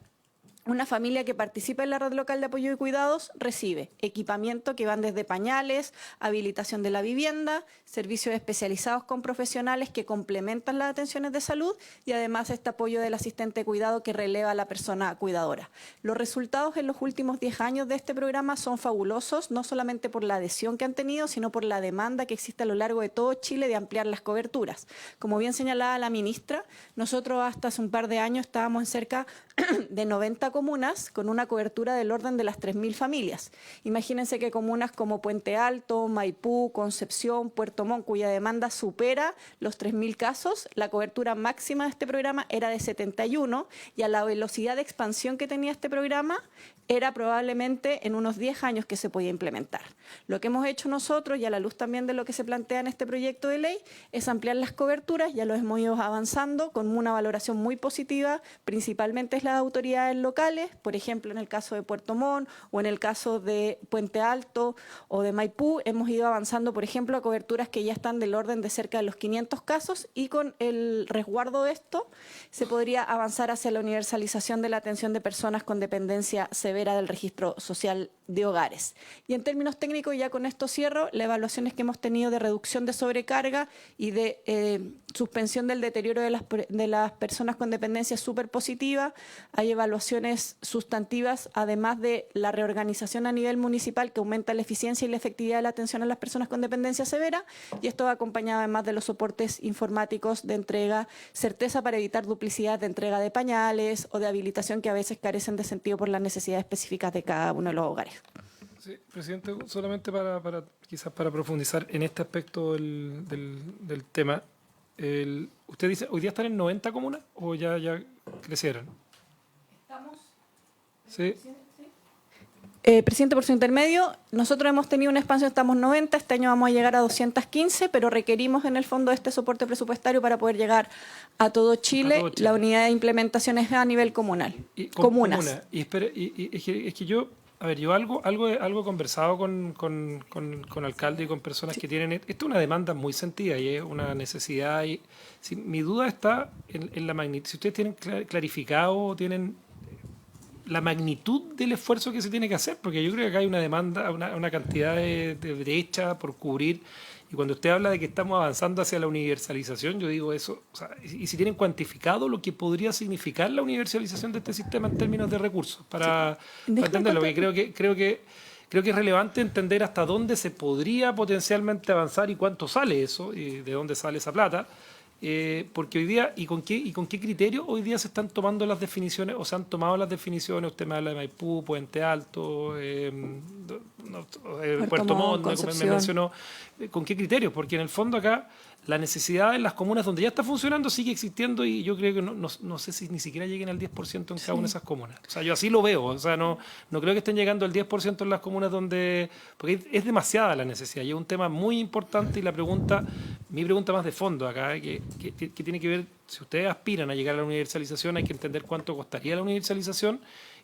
Una familia que participa en la red local de apoyo y cuidados recibe equipamiento que van desde pañales, habilitación de la vivienda, servicios especializados con profesionales que complementan las atenciones de salud y además este apoyo del asistente de cuidado que releva a la persona cuidadora. Los resultados en los últimos 10 años de este programa son fabulosos, no solamente por la adhesión que han tenido, sino por la demanda que existe a lo largo de todo Chile de ampliar las coberturas. Como bien señalaba la ministra, nosotros hasta hace un par de años estábamos en cerca de 90 comunas con una cobertura del orden de las 3.000 familias. Imagínense que comunas como Puente Alto, Maipú, Concepción, Puerto Montt, cuya demanda supera los 3.000 casos, la cobertura máxima de este programa era de 71 y a la velocidad de expansión que tenía este programa era probablemente en unos 10 años que se podía implementar. Lo que hemos hecho nosotros, y a la luz también de lo que se plantea en este proyecto de ley, es ampliar las coberturas, ya lo hemos ido avanzando con una valoración muy positiva, principalmente es las autoridades locales, por ejemplo, en el caso de Puerto Montt o en el caso de Puente Alto o de Maipú, hemos ido avanzando, por ejemplo, a coberturas que ya están del orden de cerca de los 500 casos y con el resguardo de esto se podría avanzar hacia la universalización de la atención de personas con dependencia severa del registro social de hogares. Y en términos técnicos, ya con esto cierro, las evaluaciones que hemos tenido de reducción de sobrecarga y de suspensión del deterioro de las personas con dependencia es súper positiva. Hay evaluaciones sustantivas, además de la reorganización a nivel municipal que aumenta la eficiencia y la efectividad de la atención a las personas con dependencia severa, y esto va acompañado además de los soportes informáticos de entrega, certeza para evitar duplicidad de entrega de pañales o de habilitación que a veces carecen de sentido por las necesidades específicas de cada uno de los hogares. Sí, presidente, solamente quizás para profundizar en este aspecto del tema, usted dice, ¿hoy día están en 90 comunas o ya crecieron? Sí. Presidente, por su intermedio, nosotros hemos tenido una expansión, estamos 90, este año vamos a llegar a 215, pero requerimos en el fondo este soporte presupuestario para poder llegar a todo Chile. La unidad de implementación es a nivel comunal. Comunas. Comuna. Y, es que yo, a ver, yo algo he conversado con alcaldes y con personas que tienen, esto es una demanda muy sentida y es una necesidad. Y, mi duda está en la magnitud. Si ustedes tienen clarificado, tienen la magnitud del esfuerzo que se tiene que hacer, porque yo creo que acá hay una demanda, una cantidad de brecha por cubrir, y cuando usted habla de que estamos avanzando hacia la universalización, yo digo eso, o sea, y si tienen cuantificado lo que podría significar la universalización de este sistema en términos de recursos, para entenderlo, porque creo que es relevante entender hasta dónde se podría potencialmente avanzar y cuánto sale eso, y de dónde sale esa plata. Porque hoy día, ¿y con qué criterio hoy día se están tomando las definiciones o se han tomado las definiciones? Usted me habla de Maipú, Puente Alto, Puerto Montt, me mencionó. ¿Con qué criterios? Porque en el fondo acá la necesidad en las comunas donde ya está funcionando sigue existiendo y yo creo que no sé si ni siquiera lleguen al 10% en cada una de esas comunas. O sea, yo así lo veo. O sea, no creo que estén llegando al 10% en las comunas donde... Porque es demasiada la necesidad y es un tema muy importante y mi pregunta más de fondo acá, que tiene que ver, si ustedes aspiran a llegar a la universalización, hay que entender cuánto costaría la universalización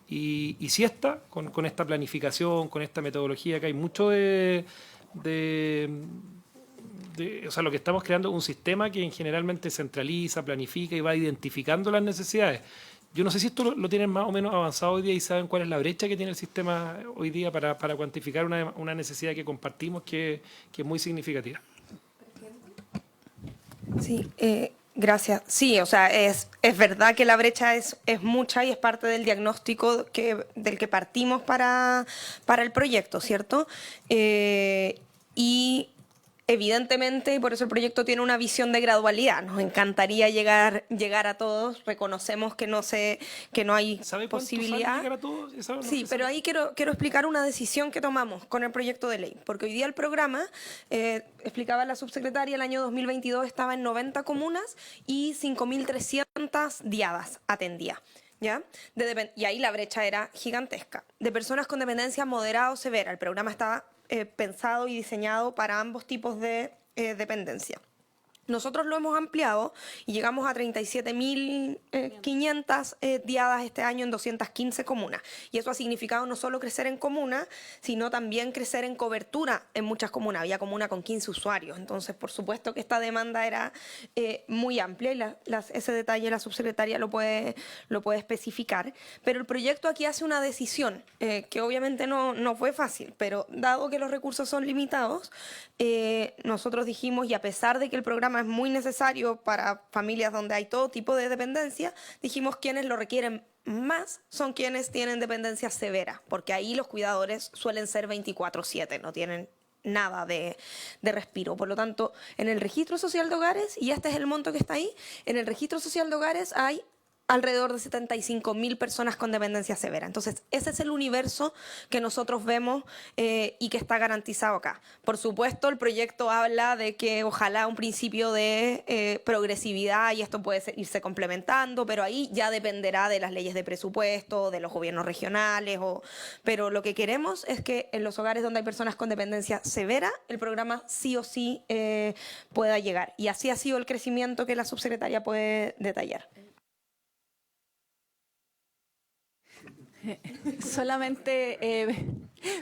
y si con esta planificación, con esta metodología, que hay mucho o sea, lo que estamos creando es un sistema que generalmente centraliza, planifica y va identificando las necesidades. Yo no sé si esto lo tienen más o menos avanzado hoy día y saben cuál es la brecha que tiene el sistema hoy día para cuantificar una necesidad que compartimos que es muy significativa. Sí, gracias. Sí, o sea, es verdad que la brecha es mucha y es parte del diagnóstico del que partimos para el proyecto, ¿cierto? Y evidentemente, y por eso el proyecto tiene una visión de gradualidad. Nos encantaría llegar a todos. Reconocemos que no hay ¿Sabe cuánto posibilidad. sale llegar a todos? Sí, pero ahí quiero explicar una decisión que tomamos con el proyecto de ley. Porque hoy día el programa, explicaba la subsecretaria, el año 2022 estaba en 90 comunas y 5.300 diadas atendía. ¿Ya? Y ahí la brecha era gigantesca. De personas con dependencia moderada o severa. El programa estaba pensado y diseñado para ambos tipos de dependencia. Nosotros lo hemos ampliado y llegamos a 37.500 diadas este año en 215 comunas. Y eso ha significado no solo crecer en comunas, sino también crecer en cobertura en muchas comunas. Había comuna con 15 usuarios. Entonces, por supuesto que esta demanda era muy amplia y ese detalle la subsecretaria lo puede especificar. Pero el proyecto aquí hace una decisión que obviamente no fue fácil, pero dado que los recursos son limitados, nosotros dijimos, y a pesar de que el programa es muy necesario para familias donde hay todo tipo de dependencia, dijimos quienes lo requieren más son quienes tienen dependencia severa, porque ahí los cuidadores suelen ser 24/7, no tienen nada de respiro. Por lo tanto, en el registro social de hogares, y este es el monto que está ahí, en el registro social de hogares hay alrededor de 75.000 personas con dependencia severa. Entonces, ese es el universo que nosotros vemos y que está garantizado acá. Por supuesto, el proyecto habla de que ojalá un principio de progresividad y esto puede irse complementando, pero ahí ya dependerá de las leyes de presupuesto, de los gobiernos regionales, pero lo que queremos es que en los hogares donde hay personas con dependencia severa, el programa sí o sí pueda llegar. Y así ha sido el crecimiento que la subsecretaria puede detallar. Solamente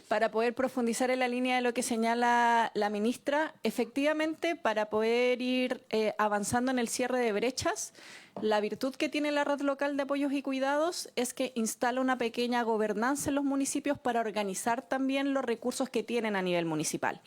para poder profundizar en la línea de lo que señala la ministra, efectivamente, para poder ir avanzando en el cierre de brechas, la virtud que tiene la red local de apoyos y cuidados es que instala una pequeña gobernanza en los municipios para organizar también los recursos que tienen a nivel municipal.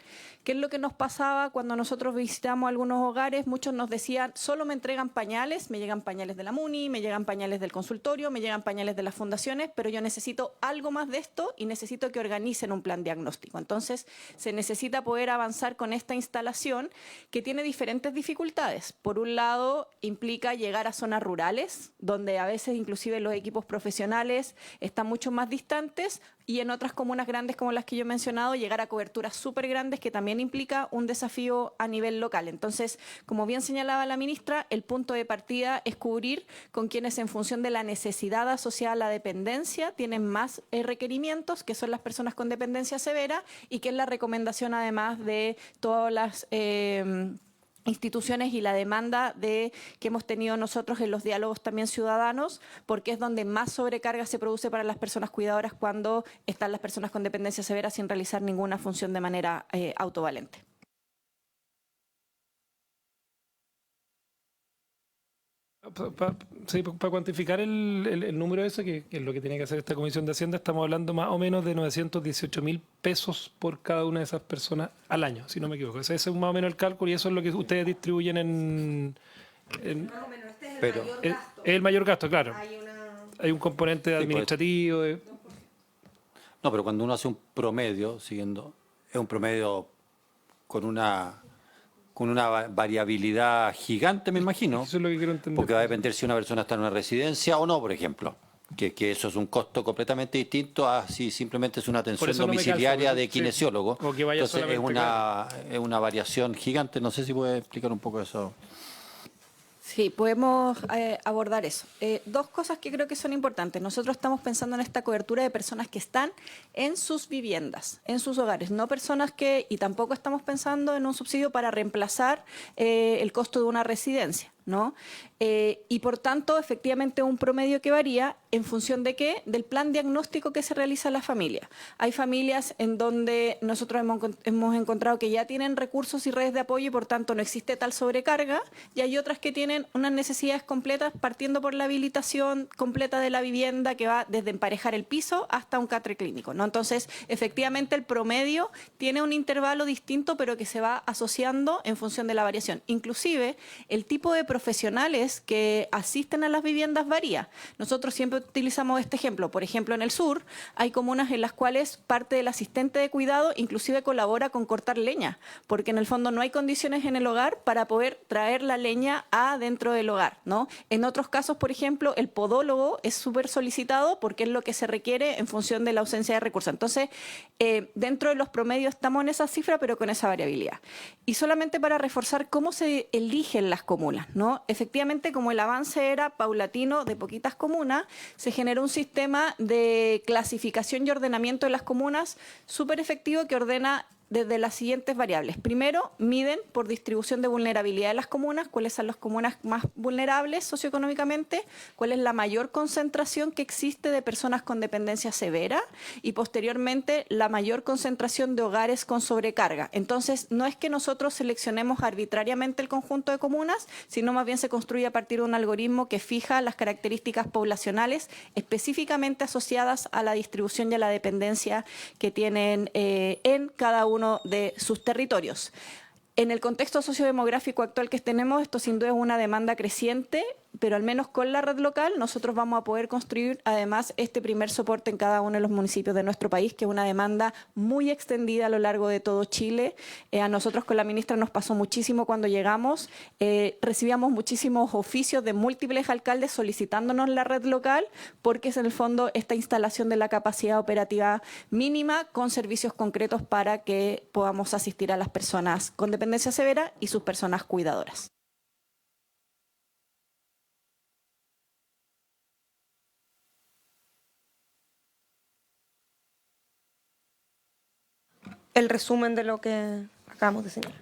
¿Qué es lo que nos pasaba cuando nosotros visitamos algunos hogares? Muchos nos decían, solo me entregan pañales, me llegan pañales de la MUNI, me llegan pañales del consultorio, me llegan pañales de las fundaciones, pero yo necesito algo más de esto y necesito que organicen un plan diagnóstico. Entonces, se necesita poder avanzar con esta instalación que tiene diferentes dificultades. Por un lado, implica llegar a las zonas rurales, donde a veces inclusive los equipos profesionales están mucho más distantes, y en otras comunas grandes como las que yo he mencionado, llegar a coberturas súper grandes, que también implica un desafío a nivel local. Entonces, como bien señalaba la ministra, el punto de partida es cubrir con quienes, en función de la necesidad asociada a la dependencia, tienen más requerimientos, que son las personas con dependencia severa, y que es la recomendación además de todas las instituciones y la demanda que hemos tenido nosotros en los diálogos también ciudadanos, porque es donde más sobrecarga se produce para las personas cuidadoras cuando están las personas con dependencia severa sin realizar ninguna función de manera autovalente. Para cuantificar el número ese, que es lo que tiene que hacer esta Comisión de Hacienda, estamos hablando más o menos de 918.000 pesos por cada una de esas personas al año, si no me equivoco. Ese es más o menos el cálculo, y eso es lo que ustedes distribuyen en Más o menos, este es el Pero- mayor es gasto. el mayor gasto, claro. Hay una... Hay un componente pues. administrativo. No, pero cuando uno hace un promedio, es un promedio con una variabilidad gigante, me imagino, Eso es lo que quiero entender. porque va a depender si una persona está en una residencia o no, por ejemplo. Que eso es un costo completamente distinto a si simplemente es una atención eso no me domiciliaria calzo, de sí. kinesiólogo. O que vaya Entonces solamente, es una variación gigante. No sé si puede explicar un poco eso. Sí, podemos abordar eso. Dos cosas que creo que son importantes. Nosotros estamos pensando en esta cobertura de personas que están en sus viviendas, en sus hogares, no personas y tampoco estamos pensando en un subsidio para reemplazar el costo de una residencia, ¿no? Y por tanto, efectivamente, un promedio que varía en función de qué, del plan diagnóstico que se realiza a la familia. Hay familias en donde nosotros hemos encontrado que ya tienen recursos y redes de apoyo y por tanto no existe tal sobrecarga, y hay otras que tienen unas necesidades completas, partiendo por la habilitación completa de la vivienda, que va desde emparejar el piso hasta un catre clínico, ¿no? Entonces, efectivamente, el promedio tiene un intervalo distinto, pero que se va asociando en función de la variación. Inclusive, el tipo de profesionales que asisten a las viviendas varía. Nosotros siempre utilizamos este ejemplo. Por ejemplo, en el sur hay comunas en las cuales parte del asistente de cuidado inclusive colabora con cortar leña, porque en el fondo no hay condiciones en el hogar para poder traer la leña dentro del hogar, ¿no? En otros casos, por ejemplo, el podólogo es súper solicitado porque es lo que se requiere en función de la ausencia de recursos. Entonces, dentro de los promedios estamos en esa cifra, pero con esa variabilidad. Y solamente para reforzar cómo se eligen las comunas, ¿no? Efectivamente, como el avance era paulatino de poquitas comunas, se generó un sistema de clasificación y ordenamiento de las comunas súper efectivo, que ordena desde las siguientes variables. Primero, miden por distribución de vulnerabilidad de las comunas, cuáles son las comunas más vulnerables socioeconómicamente, cuál es la mayor concentración que existe de personas con dependencia severa, y posteriormente la mayor concentración de hogares con sobrecarga. Entonces, no es que nosotros seleccionemos arbitrariamente el conjunto de comunas, sino más bien se construye a partir de un algoritmo que fija las características poblacionales específicamente asociadas a la distribución y a la dependencia que tienen en cada uno de sus territorios. En el contexto sociodemográfico actual que tenemos, esto sin duda es una demanda creciente, pero al menos con la red local nosotros vamos a poder construir además este primer soporte en cada uno de los municipios de nuestro país, que es una demanda muy extendida a lo largo de todo Chile. A nosotros con la ministra nos pasó muchísimo cuando llegamos, recibíamos muchísimos oficios de múltiples alcaldes solicitándonos la red local, porque es en el fondo esta instalación de la capacidad operativa mínima con servicios concretos para que podamos asistir a las personas con dependencia severa y sus personas cuidadoras. El resumen de lo que acabamos de señalar.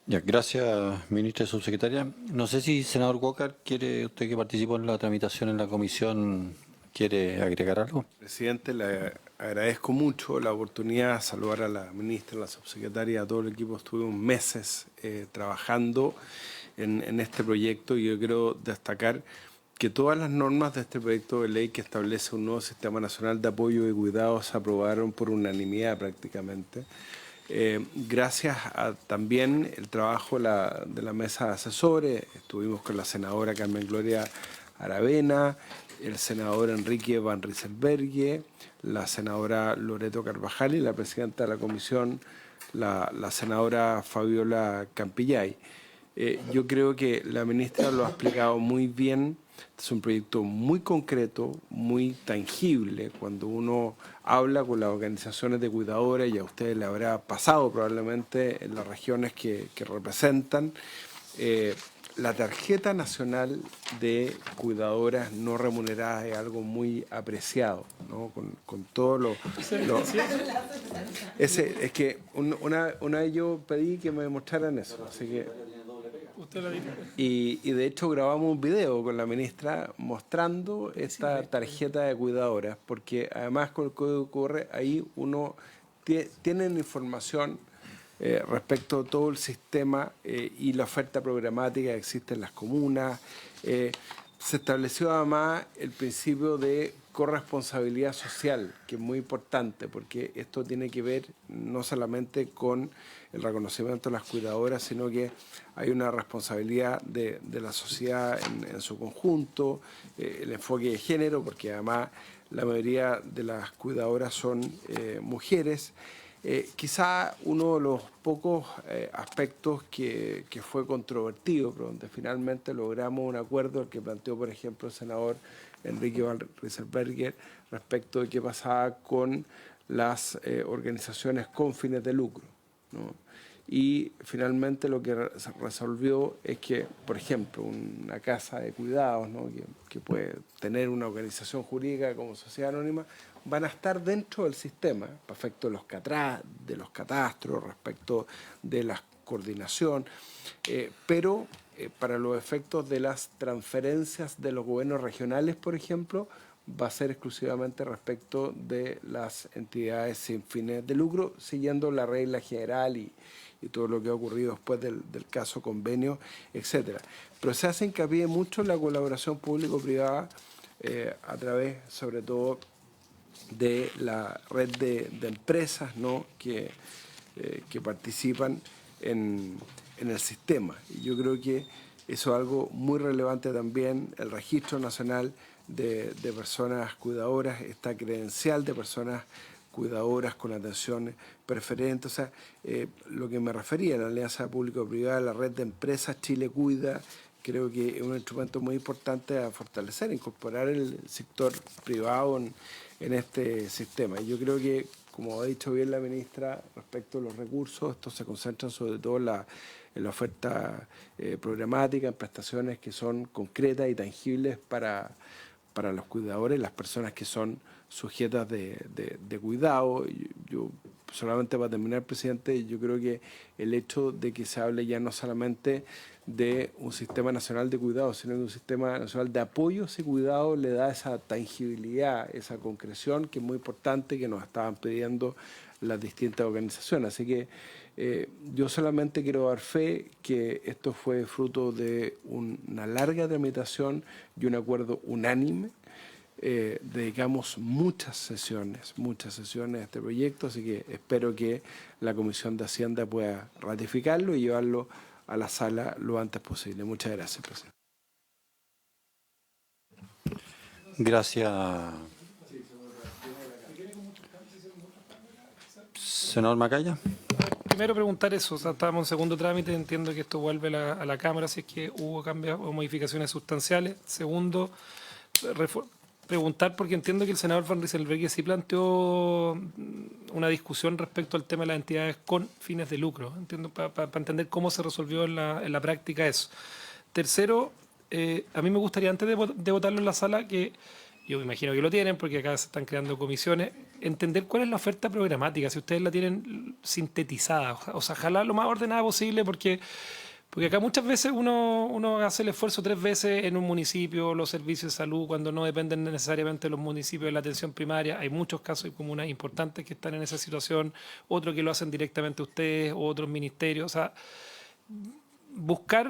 Ya, gracias, ministra y subsecretaria. No sé si senador Walker, usted que participó en la tramitación en la comisión, quiere agregar algo. Presidente, le agradezco mucho la oportunidad de saludar a la ministra, a la subsecretaria, a todo el equipo. Estuvimos meses trabajando en este proyecto, y yo quiero destacar que todas las normas de este proyecto de ley que establece un nuevo Sistema Nacional de Apoyo y Cuidados se aprobaron por unanimidad prácticamente. Gracias a también el trabajo de la mesa de asesores. Estuvimos con la senadora Carmen Gloria Aravena, el senador Enrique Van Rieselberghe, la senadora Loreto Carvajal y la presidenta de la comisión, la senadora Fabiola Campillay. Yo creo que la ministra lo ha explicado muy bien. Es un proyecto muy concreto, muy tangible. Cuando uno habla con las organizaciones de cuidadoras, y a ustedes le habrá pasado probablemente en las regiones que representan, la tarjeta nacional de cuidadoras no remuneradas es algo muy apreciado, ¿no? Con todo lo es que una vez yo pedí que me mostraran eso, así que Usted lo dijo. y de hecho grabamos un video con la ministra mostrando esta tarjeta de cuidadoras, porque además con el código QR ahí uno tienen información respecto a todo el sistema y la oferta programática que existe en las comunas. Se estableció además el principio de corresponsabilidad social, que es muy importante, porque esto tiene que ver no solamente con el reconocimiento de las cuidadoras, sino que hay una responsabilidad de la sociedad en su conjunto, el enfoque de género, porque además la mayoría de las cuidadoras son mujeres. Quizá uno de los pocos aspectos que fue controvertido, pero donde finalmente logramos un acuerdo, el que planteó, por ejemplo, el senador Enrique Van Rieselberghe, respecto de qué pasaba con las organizaciones con fines de lucro, ¿no? Y finalmente lo que se resolvió es que, por ejemplo, una casa de cuidados, ¿no? que puede tener una organización jurídica como sociedad anónima, van a estar dentro del sistema, respecto de los catastros, respecto de la coordinación, pero para los efectos de las transferencias de los gobiernos regionales, por ejemplo, va a ser exclusivamente respecto de las entidades sin fines de lucro, siguiendo la regla general y todo lo que ha ocurrido después del caso convenio, etcétera. Pero se hace hincapié mucho en la colaboración público-privada a través, sobre todo, de la red de empresas, ¿no? que participan en el sistema. Y yo creo que eso es algo muy relevante también, el registro nacional de personas cuidadoras, esta credencial de personas cuidadoras con atención preferente. O sea, lo que me refería a la alianza público-privada, la red de empresas Chile Cuida, creo que es un instrumento muy importante a fortalecer, incorporar el sector privado en este sistema. Y yo creo que, como ha dicho bien la ministra, respecto a los recursos, estos se concentran sobre todo en la oferta programática, en prestaciones que son concretas y tangibles para los cuidadores, las personas que son sujetas de cuidado. Yo solamente para terminar, presidente, yo creo que el hecho de que se hable ya no solamente de un sistema nacional de cuidado, sino de un sistema nacional de apoyos y cuidados le da esa tangibilidad, esa concreción que es muy importante, que nos estaban pidiendo las distintas organizaciones. Así que yo solamente quiero dar fe que esto fue fruto de una larga tramitación y un acuerdo unánime. Dedicamos muchas sesiones a este proyecto, así que espero que la Comisión de Hacienda pueda ratificarlo y llevarlo a la sala lo antes posible. Muchas gracias, presidente. Gracias. Senador Macaya. Primero preguntar eso, o sea, estábamos en segundo trámite, entiendo que esto vuelve a la Cámara si es que hubo cambios o modificaciones sustanciales. Segundo, preguntar, porque entiendo que el senador Van Rieselberghe sí planteó una discusión respecto al tema de las entidades con fines de lucro. Entiendo, para entender cómo se resolvió en la práctica eso. Tercero, a mí me gustaría, antes de votarlo en la sala, que yo me imagino que lo tienen, porque acá se están creando comisiones, entender cuál es la oferta programática, si ustedes la tienen sintetizada, o sea, ojalá lo más ordenada posible, porque acá muchas veces uno hace el esfuerzo 3 veces en un municipio, los servicios de salud, cuando no dependen necesariamente de los municipios de la atención primaria. Hay muchos casos y comunas importantes que están en esa situación, otros que lo hacen directamente ustedes o otros ministerios. O sea, buscar,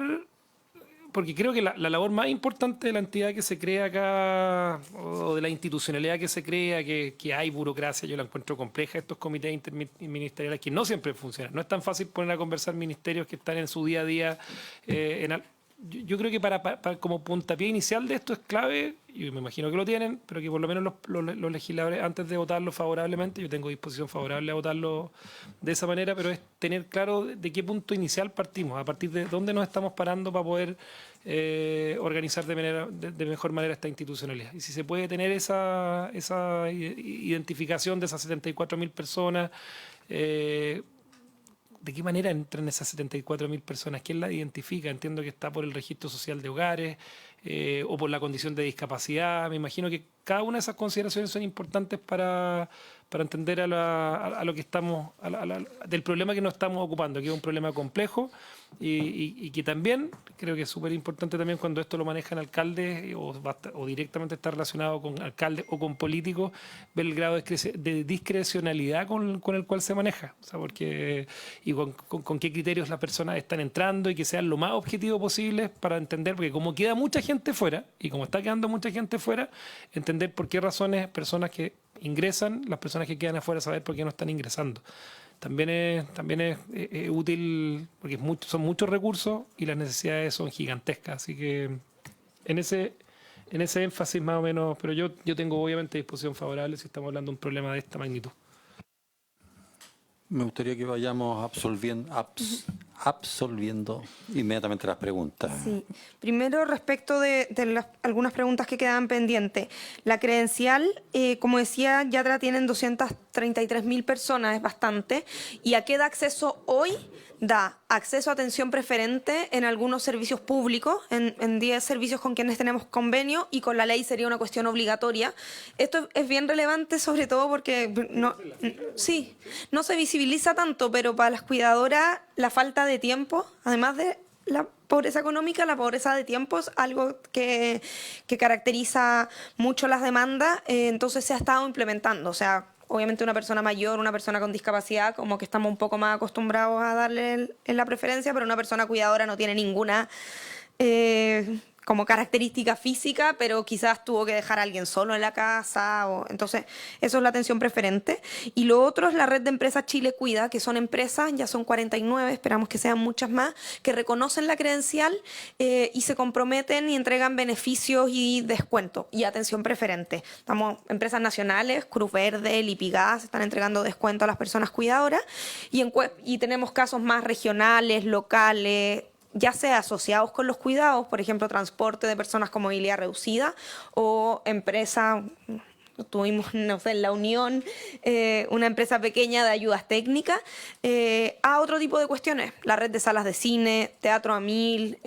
porque creo que la labor más importante de la entidad que se crea acá, o de la institucionalidad que se crea, que hay burocracia, yo la encuentro compleja, estos comités interministeriales que no siempre funcionan. No es tan fácil poner a conversar ministerios que están en su día a día. yo creo que como puntapié inicial de esto es clave, y me imagino que lo tienen, pero que por lo menos los legisladores, antes de votarlo favorablemente, yo tengo disposición favorable a votarlo de esa manera, pero es tener claro de qué punto inicial partimos, a partir de dónde nos estamos parando para poder organizar de mejor manera esta institucionalidad. Y si se puede tener esa identificación de esas 74.000 personas, ¿de qué manera entran esas 74.000 personas? ¿Quién las identifica? Entiendo que está por el registro social de hogares o por la condición de discapacidad. Me imagino que cada una de esas consideraciones son importantes para entender a lo que estamos, del problema que nos estamos ocupando, que es un problema complejo y que también creo que es súper importante también cuando esto lo manejan alcaldes o directamente está relacionado con alcaldes o con políticos, ver el grado de discrecionalidad con el cual se maneja, o sea, porque y con qué criterios las personas están entrando y que sean lo más objetivo posible para entender, porque como queda mucha gente fuera y como está quedando mucha gente fuera, entender por qué razones personas que ingresan, las personas que quedan afuera, saber por qué no están ingresando. También es útil porque son muchos recursos y las necesidades son gigantescas. Así que en ese énfasis más o menos, pero yo tengo obviamente disposición favorable si estamos hablando de un problema de esta magnitud. Me gustaría que vayamos absolviendo inmediatamente las preguntas. Sí. Primero, respecto de algunas preguntas que quedaban pendientes. La credencial, como decía, ya la tienen 233.000 personas, es bastante. ¿Y a qué da acceso hoy? Da acceso a atención preferente en algunos servicios públicos, en 10 servicios con quienes tenemos convenio, y con la ley sería una cuestión obligatoria. Esto es bien relevante, sobre todo porque no se visibiliza tanto, pero para las cuidadoras la falta de tiempo, además de la pobreza económica, la pobreza de tiempo es algo que caracteriza mucho las demandas, entonces se ha estado implementando, o sea, obviamente una persona mayor, una persona con discapacidad, como que estamos un poco más acostumbrados a darle en la preferencia, pero una persona cuidadora no tiene ninguna como característica física, pero quizás tuvo que dejar a alguien solo en la casa. Entonces, eso es la atención preferente. Y lo otro es la red de empresas Chile Cuida, que son empresas, ya son 49, esperamos que sean muchas más, que reconocen la credencial y se comprometen y entregan beneficios y descuentos y atención preferente. Estamos empresas nacionales, Cruz Verde, Lipigas, están entregando descuento a las personas cuidadoras y tenemos casos más regionales, locales, ya sea asociados con los cuidados, por ejemplo, transporte de personas con movilidad reducida o empresa, tuvimos, no sé, en La Unión, una empresa pequeña de ayudas técnicas, a otro tipo de cuestiones, la red de salas de cine, Teatro a 1000,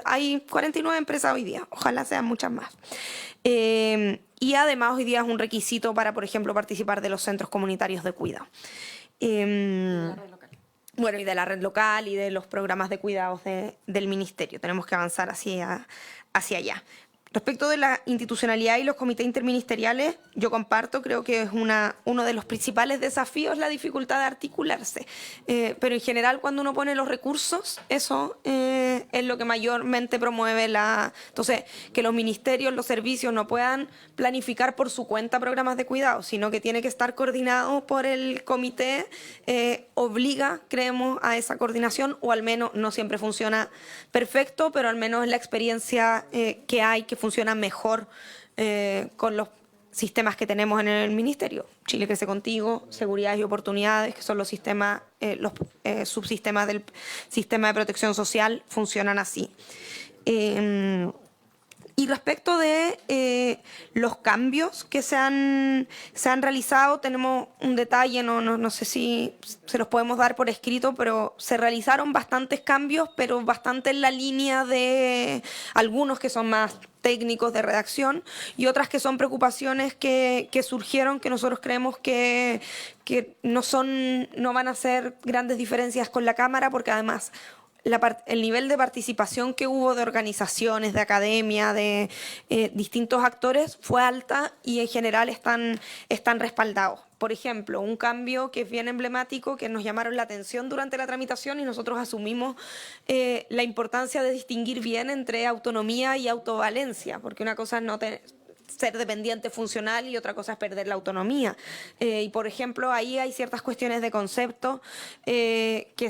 hay 49 empresas hoy día, ojalá sean muchas más. Y además hoy día es un requisito para, por ejemplo, participar de los centros comunitarios de cuidado. Bueno, y de la red local y de los programas de cuidados del ministerio. Tenemos que avanzar hacia allá. Respecto de la institucionalidad y los comités interministeriales, yo comparto, creo que es uno de los principales desafíos la dificultad de articularse. Pero en general, cuando uno pone los recursos, eso es lo que mayormente promueve Entonces, que los ministerios, los servicios no puedan planificar por su cuenta programas de cuidado, sino que tiene que estar coordinado por el comité, obliga, creemos, a esa coordinación, o al menos no siempre funciona perfecto, pero al menos es la experiencia que hay, que funciona mejor con los sistemas que tenemos en el ministerio. Chile Crece Contigo, Seguridades y Oportunidades, que son los sistemas, los subsistemas del sistema de protección social, funcionan así. Y respecto de los cambios que se han realizado, tenemos un detalle, no sé si se los podemos dar por escrito, pero se realizaron bastantes cambios, pero bastante en la línea de algunos que son más técnicos de redacción y otras que son preocupaciones que surgieron, que nosotros creemos que no van a hacer grandes diferencias con la Cámara, porque además el nivel de participación que hubo de organizaciones, de academia, de distintos actores fue alta y en general están respaldados. Por ejemplo, un cambio que es bien emblemático, que nos llamaron la atención durante la tramitación y nosotros asumimos la importancia de distinguir bien entre autonomía y autovalencia, porque una cosa es no ser dependiente funcional y otra cosa es perder la autonomía. Y por ejemplo, ahí hay ciertas cuestiones de concepto que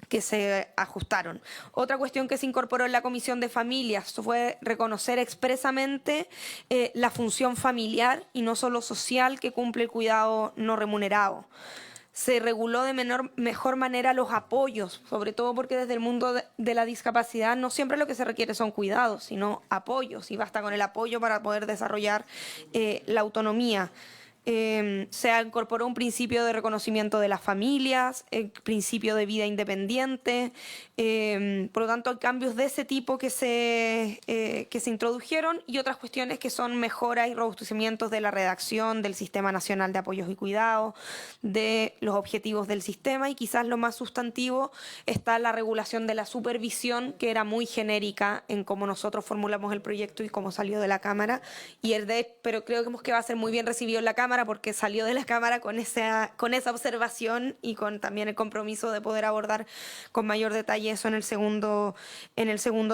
que se ajustaron. Otra cuestión que se incorporó en la Comisión de Familias fue reconocer expresamente la función familiar y no solo social que cumple el cuidado no remunerado. Se reguló de mejor manera los apoyos, sobre todo porque desde el mundo de la discapacidad no siempre lo que se requiere son cuidados, sino apoyos, y basta con el apoyo para poder desarrollar la autonomía. Se incorporó un principio de reconocimiento de las familias, el principio de vida independiente. Por lo tanto, hay cambios de ese tipo que se introdujeron y otras cuestiones que son mejoras y robustecimientos de la redacción del Sistema Nacional de Apoyos y Cuidados, de los objetivos del sistema, y quizás lo más sustantivo está la regulación de la supervisión, que era muy genérica en cómo nosotros formulamos el proyecto y cómo salió de la Cámara, pero creo que va a ser muy bien recibido en la Cámara porque salió de la Cámara con esa observación y con también el compromiso de poder abordar con mayor detalle eso en el segundo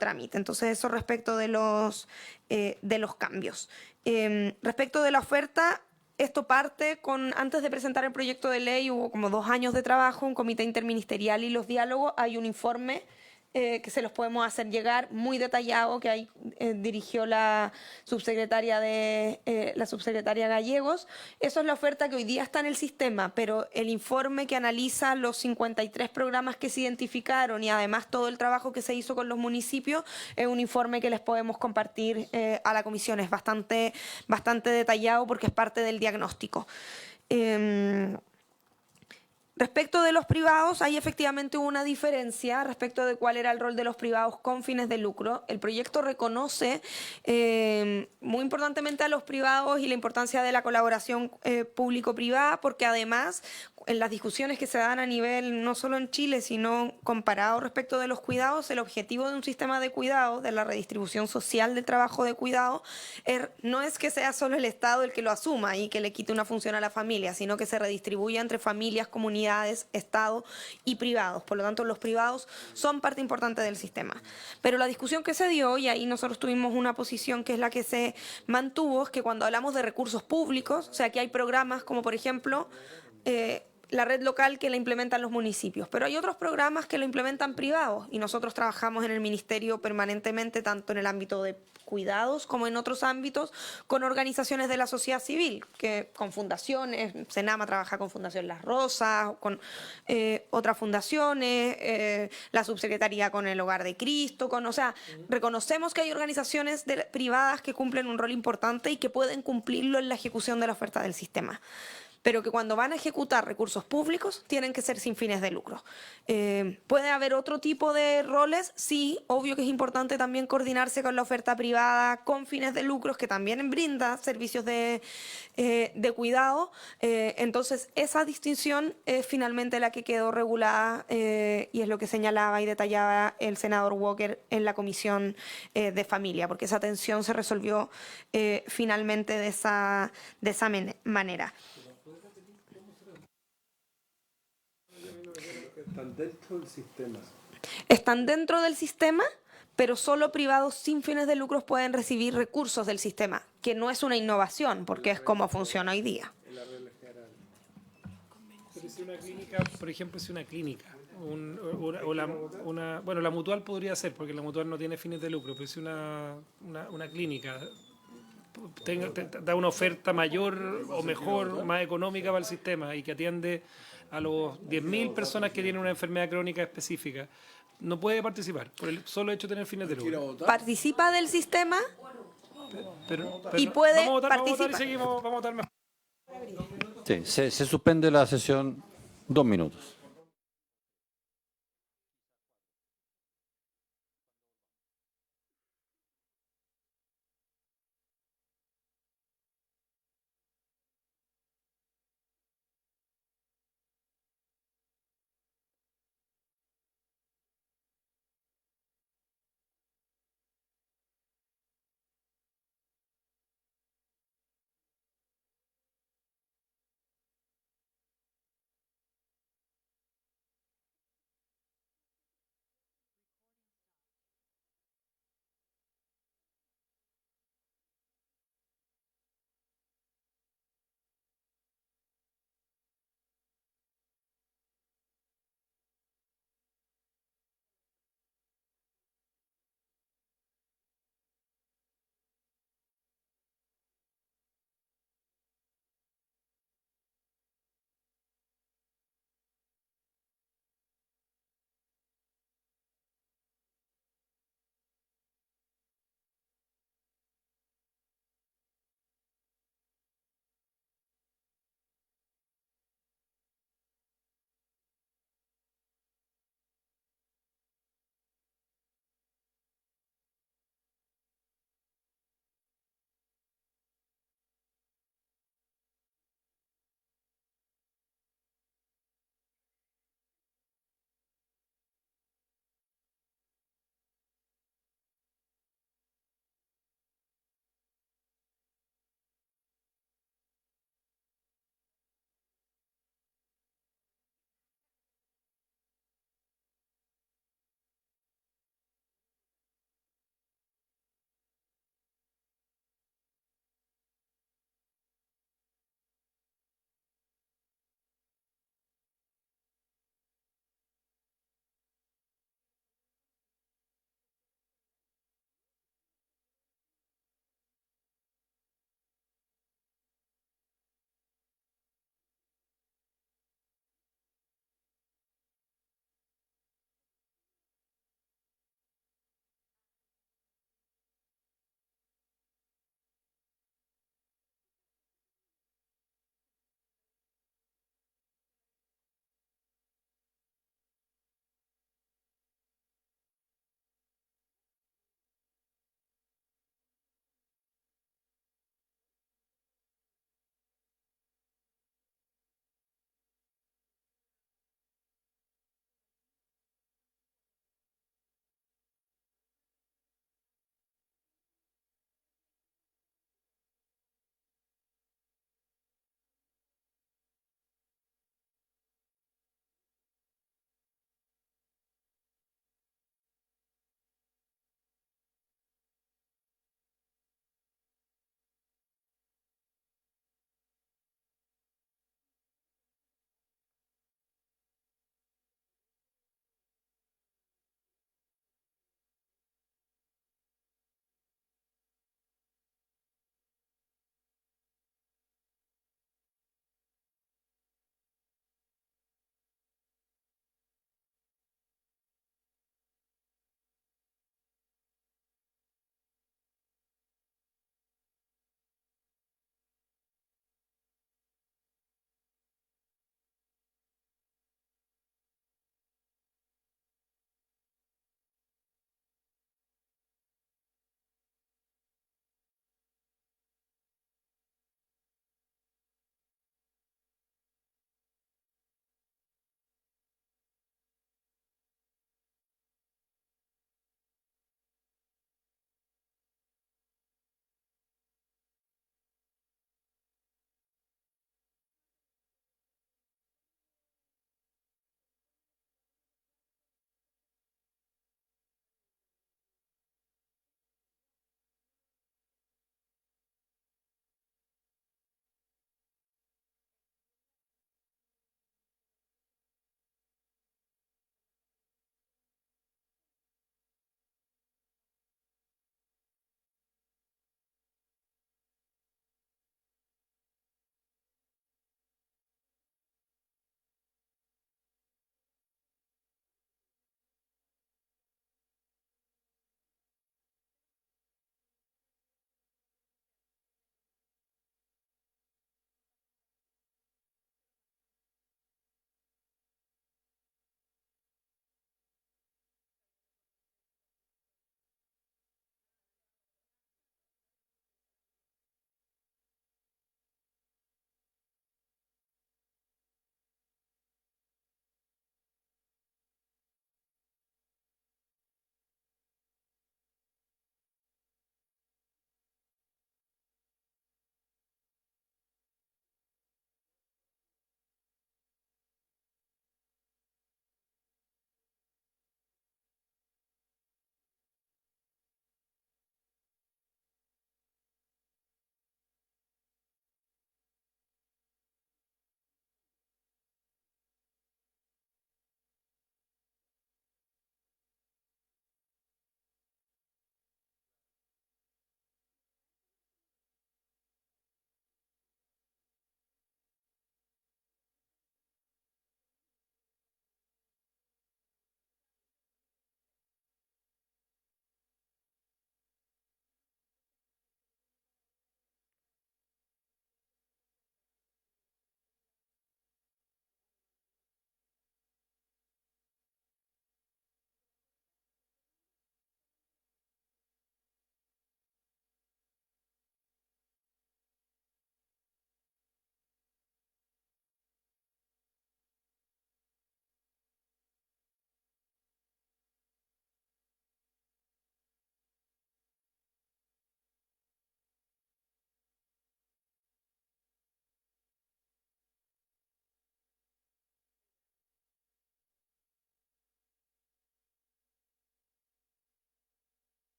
trámite. Entonces, eso respecto de los cambios. Respecto de la oferta, esto parte antes de presentar el proyecto de ley, hubo como 2 años de trabajo, un comité interministerial y los diálogos. Hay un informe que se los podemos hacer llegar, muy detallado, que ahí dirigió la subsecretaria Gallegos. Eso es la oferta que hoy día está en el sistema, pero el informe que analiza los 53 programas que se identificaron y además todo el trabajo que se hizo con los municipios es un informe que les podemos compartir a la comisión. Es bastante detallado porque es parte del diagnóstico. Respecto de los privados, hay efectivamente una diferencia respecto de cuál era el rol de los privados con fines de lucro. El proyecto reconoce muy importantemente a los privados y la importancia de la colaboración público-privada, porque además en las discusiones que se dan a nivel no solo en Chile, sino comparado respecto de los cuidados, el objetivo de un sistema de cuidados, de la redistribución social del trabajo de cuidado, no es que sea solo el Estado el que lo asuma y que le quite una función a la familia, sino que se redistribuya entre familias, comunidades, Estado y privados. Por lo tanto, los privados son parte importante del sistema. Pero la discusión que se dio, y ahí nosotros tuvimos una posición que es la que se mantuvo, es que cuando hablamos de recursos públicos, o sea, que hay programas como, por ejemplo, la red local que la implementan los municipios, pero hay otros programas que lo implementan privados y nosotros trabajamos en el ministerio permanentemente, tanto en el ámbito de cuidados como en otros ámbitos, con organizaciones de la sociedad civil, que con fundaciones, Senama trabaja con Fundación Las Rosas, con otras fundaciones, la subsecretaría con el Hogar de Cristo, o sea, reconocemos que hay organizaciones privadas que cumplen un rol importante y que pueden cumplirlo en la ejecución de la oferta del sistema, pero que cuando van a ejecutar recursos públicos tienen que ser sin fines de lucro. ¿Puede haber otro tipo de roles? Sí, obvio que es importante también coordinarse con la oferta privada con fines de lucros, que también brinda servicios de cuidado. Entonces, esa distinción es finalmente la que quedó regulada y es lo que señalaba y detallaba el senador Walker en la Comisión de Familia, porque esa tensión se resolvió finalmente de esa manera. Están dentro del sistema. Están dentro del sistema, pero solo privados sin fines de lucro pueden recibir recursos del sistema, que no es una innovación, porque es como funciona hoy día. Pero si una clínica, por ejemplo, si una clínica, bueno, la mutual podría ser, porque la mutual no tiene fines de lucro, pero si una clínica da una oferta mayor o mejor, más económica para el sistema y que atiende a los 10.000 personas que tienen una enfermedad crónica específica, no puede participar por el solo hecho de tener fines de lucro. Participa del sistema Pero y puede vamos a votar y participar. seguimos, vamos a votar mejor. Sí, se suspende la sesión 2 minutos.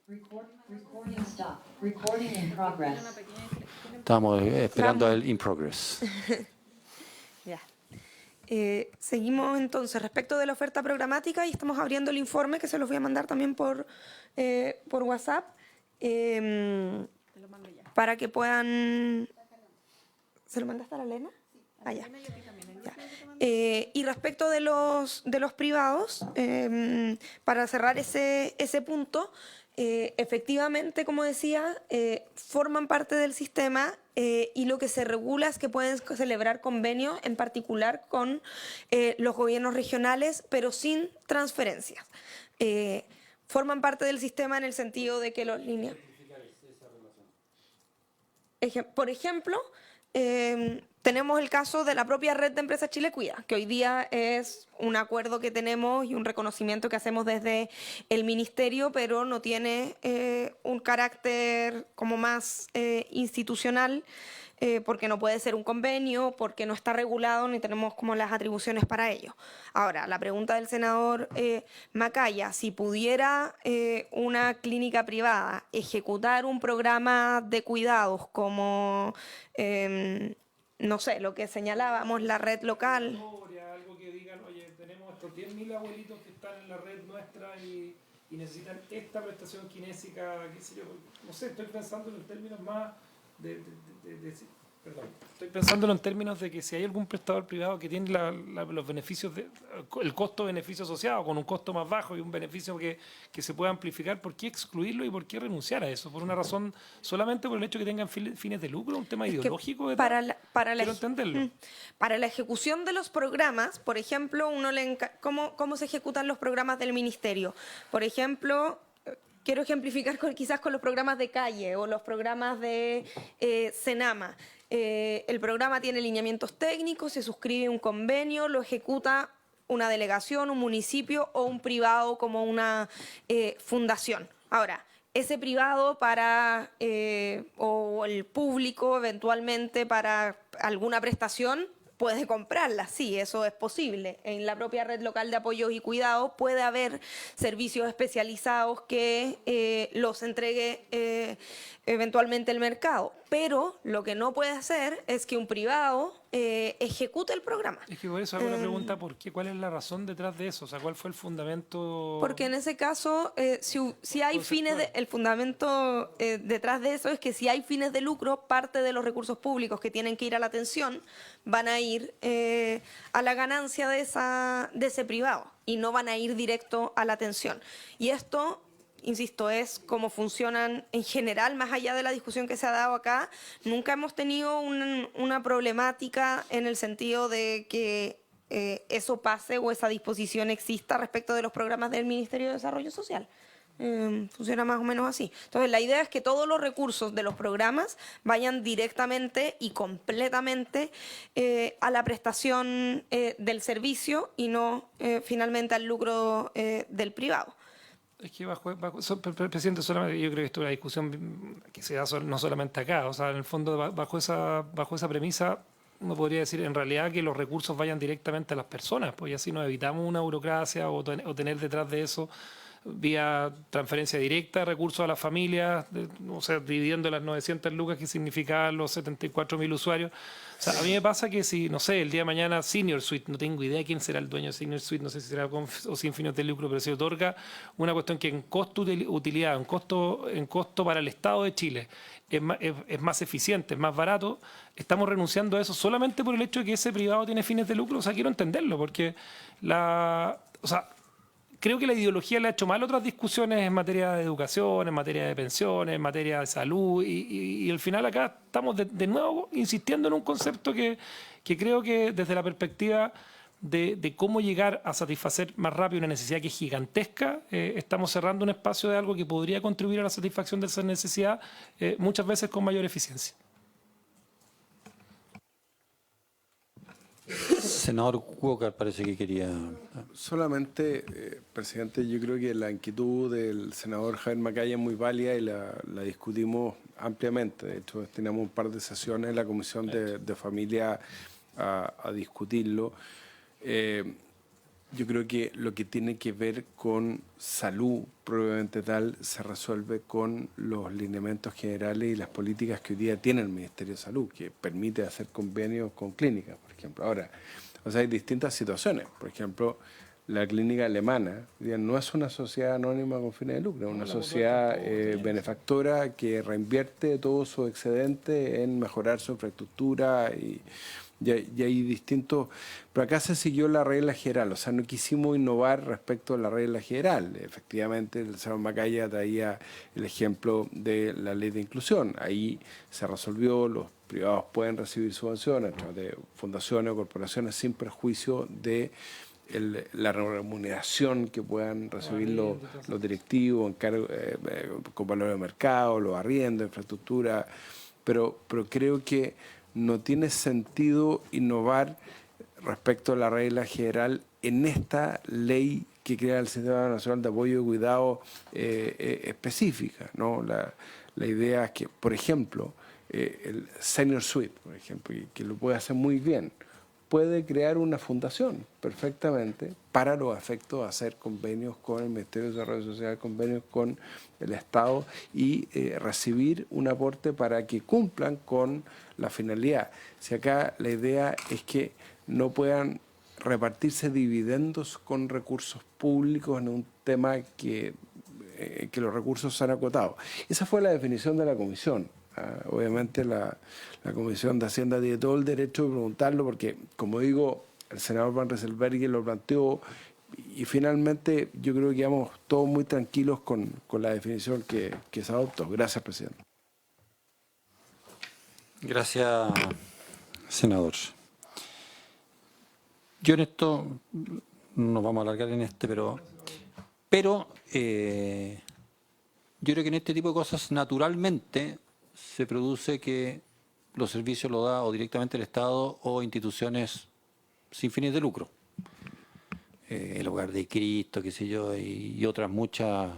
Recording stop. Recording in progress. Estamos esperando el in progress. Ya. Seguimos entonces respecto de la oferta programática y estamos abriendo el informe que se los voy a mandar también por WhatsApp para que puedan... ¿Se lo mandaste a la Elena? Ah, ya. Ya. Y respecto de los privados, para cerrar ese punto, efectivamente, como decía, forman parte del sistema y lo que se regula es que pueden celebrar convenios, en particular con los gobiernos regionales, pero sin transferencias. Forman parte del sistema en el sentido de que los líneas... Por ejemplo, tenemos el caso de la propia Red de Empresas Chile Cuida, que hoy día es un acuerdo que tenemos y un reconocimiento que hacemos desde el Ministerio, pero no tiene un carácter como más institucional, porque no puede ser un convenio, porque no está regulado ni tenemos como las atribuciones para ello. Ahora, la pregunta del senador Macaya, si pudiera una clínica privada ejecutar un programa de cuidados como, no sé, lo que señalábamos, la red local. Algo que digan, oye, tenemos estos 10.000 abuelitos que están en la red nuestra y necesitan esta prestación kinésica, qué sé yo, no sé, estoy pensando en términos más estoy pensándolo en términos de que si hay algún prestador privado que tiene los beneficios, el costo-beneficio asociado con un costo más bajo y un beneficio que se pueda amplificar, ¿por qué excluirlo y por qué renunciar a eso? ¿Por una razón solamente por el hecho de que tengan fines de lucro? ¿Un tema ideológico? Quiero entenderlo. Para la ejecución de los programas, por ejemplo, ¿cómo se ejecutan los programas del Ministerio? Por ejemplo... Quiero ejemplificar quizás con los programas de calle o los programas de Senama. El programa tiene lineamientos técnicos, se suscribe un convenio, lo ejecuta una delegación, un municipio o un privado como una fundación. Ahora, ese privado o el público eventualmente para alguna prestación puede comprarla, sí, eso es posible. En la propia red local de apoyos y cuidados puede haber servicios especializados que los entregue eventualmente el mercado. Pero lo que no puede hacer es que un privado ejecute el programa. Es que por eso hago la pregunta, ¿por qué? ¿Cuál es la razón detrás de eso? O sea, ¿cuál fue el fundamento? Porque en ese caso, si hay el fundamento detrás de eso es que si hay fines de lucro, parte de los recursos públicos que tienen que ir a la atención van a ir a la ganancia de ese privado y no van a ir directo a la atención. Y esto, insisto, es como funcionan en general, más allá de la discusión que se ha dado acá. Nunca hemos tenido una problemática en el sentido de que eso pase o esa disposición exista respecto de los programas del Ministerio de Desarrollo Social. Funciona más o menos así. Entonces, la idea es que todos los recursos de los programas vayan directamente y completamente a la prestación del servicio y no finalmente al lucro del privado. Es que presidente, solamente, yo creo que esto es una discusión que se da no solamente acá, o sea, en el fondo bajo esa premisa uno podría decir en realidad que los recursos vayan directamente a las personas, pues así nos evitamos una burocracia o tener detrás de eso vía transferencia directa de recursos a las familias, o sea, dividiendo las 900 lucas que significaban los 74.000 usuarios. O sea, a mí me pasa que si, no sé, el día de mañana Senior Suite, no tengo idea quién será el dueño de Senior Suite, no sé si será con o sin fines de lucro, pero se otorga una cuestión que en costo-utilidad, en costo para el Estado de Chile, es más eficiente, es más barato, estamos renunciando a eso solamente por el hecho de que ese privado tiene fines de lucro. O sea, quiero entenderlo, porque creo que la ideología le ha hecho mal otras discusiones en materia de educación, en materia de pensiones, en materia de salud, y al final acá estamos de nuevo insistiendo en un concepto que creo que desde la perspectiva de cómo llegar a satisfacer más rápido una necesidad que es gigantesca, estamos cerrando un espacio de algo que podría contribuir a la satisfacción de esa necesidad muchas veces con mayor eficiencia. Senador Walker parece que quería... Solamente, presidente, yo creo que la inquietud del senador Javier Macaya es muy válida y la discutimos ampliamente. De hecho, destinamos un par de sesiones en la Comisión de Familia a discutirlo. yo creo que lo que tiene que ver con salud propiamente tal se resuelve con los lineamientos generales y las políticas que hoy día tiene el Ministerio de Salud, que permite hacer convenios con clínicas, por ejemplo. Ahora, o sea, hay distintas situaciones. Por ejemplo, la clínica alemana hoy día no es una sociedad anónima con fines de lucro, es una sociedad benefactora que reinvierte todo su excedente en mejorar su infraestructura y hay distintos... Pero acá se siguió la regla general, o sea, no quisimos innovar respecto a la regla general. Efectivamente, el señor Macaya traía el ejemplo de la ley de inclusión. Ahí se resolvió, los privados pueden recibir subvenciones a través de fundaciones o corporaciones sin perjuicio de la remuneración que puedan recibir los directivos con valor de mercado, los arriendos, infraestructura. Pero creo que no tiene sentido innovar respecto a la regla general en esta ley que crea el Sistema Nacional de Apoyo y Cuidado específica, ¿no? La idea es que, por ejemplo, el Senior Suite, por ejemplo, que lo puede hacer muy bien, puede crear una fundación perfectamente para los efectos de hacer convenios con el Ministerio de Desarrollo Social, convenios con el Estado y recibir un aporte para que cumplan con la finalidad. Si acá la idea es que no puedan repartirse dividendos con recursos públicos en un tema que los recursos se han acotado. Esa fue la definición de la comisión. Obviamente la Comisión de Hacienda tiene todo el derecho de preguntarlo porque, como digo, el senador Van Rieselberghe lo planteó y finalmente yo creo que quedamos todos muy tranquilos con la definición que se adoptó. Gracias, presidente. Gracias, senador. Yo en esto, no nos vamos a alargar en pero yo creo que en este tipo de cosas naturalmente se produce que los servicios los da o directamente el Estado o instituciones sin fines de lucro. El Hogar de Cristo, qué sé yo, y otras muchas,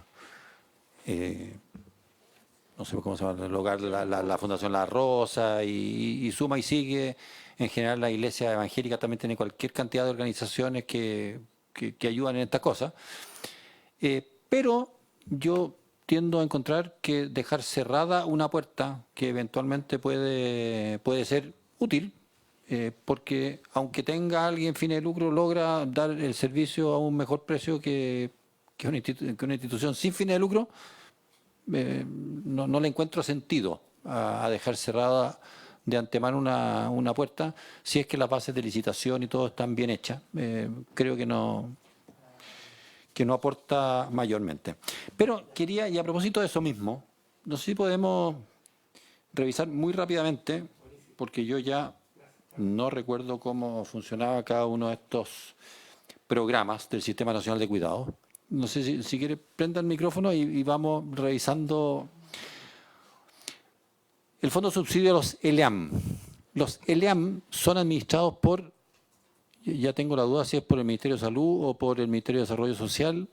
no sé cómo se llama, el hogar, la Fundación La Rosa, y suma y sigue. En general la Iglesia Evangélica también tiene cualquier cantidad de organizaciones que ayudan en estas cosas. Pero yo tiendo a encontrar que dejar cerrada una puerta que eventualmente puede ser útil, porque aunque tenga alguien fines de lucro, logra dar el servicio a un mejor precio que una institución sin fines de lucro, no le encuentro sentido a dejar cerrada de antemano una puerta, si es que las bases de licitación y todo están bien hechas. Creo que no aporta mayormente. Pero quería, y a propósito de eso mismo, no sé si podemos revisar muy rápidamente, porque yo ya no recuerdo cómo funcionaba cada uno de estos programas del Sistema Nacional de Cuidado. No sé si quiere, prenda el micrófono y vamos revisando el Fondo de Subsidio a los ELEAM. Los ELEAM son administrados por, ya tengo la duda si es por el Ministerio de Salud o por el Ministerio de Desarrollo Social.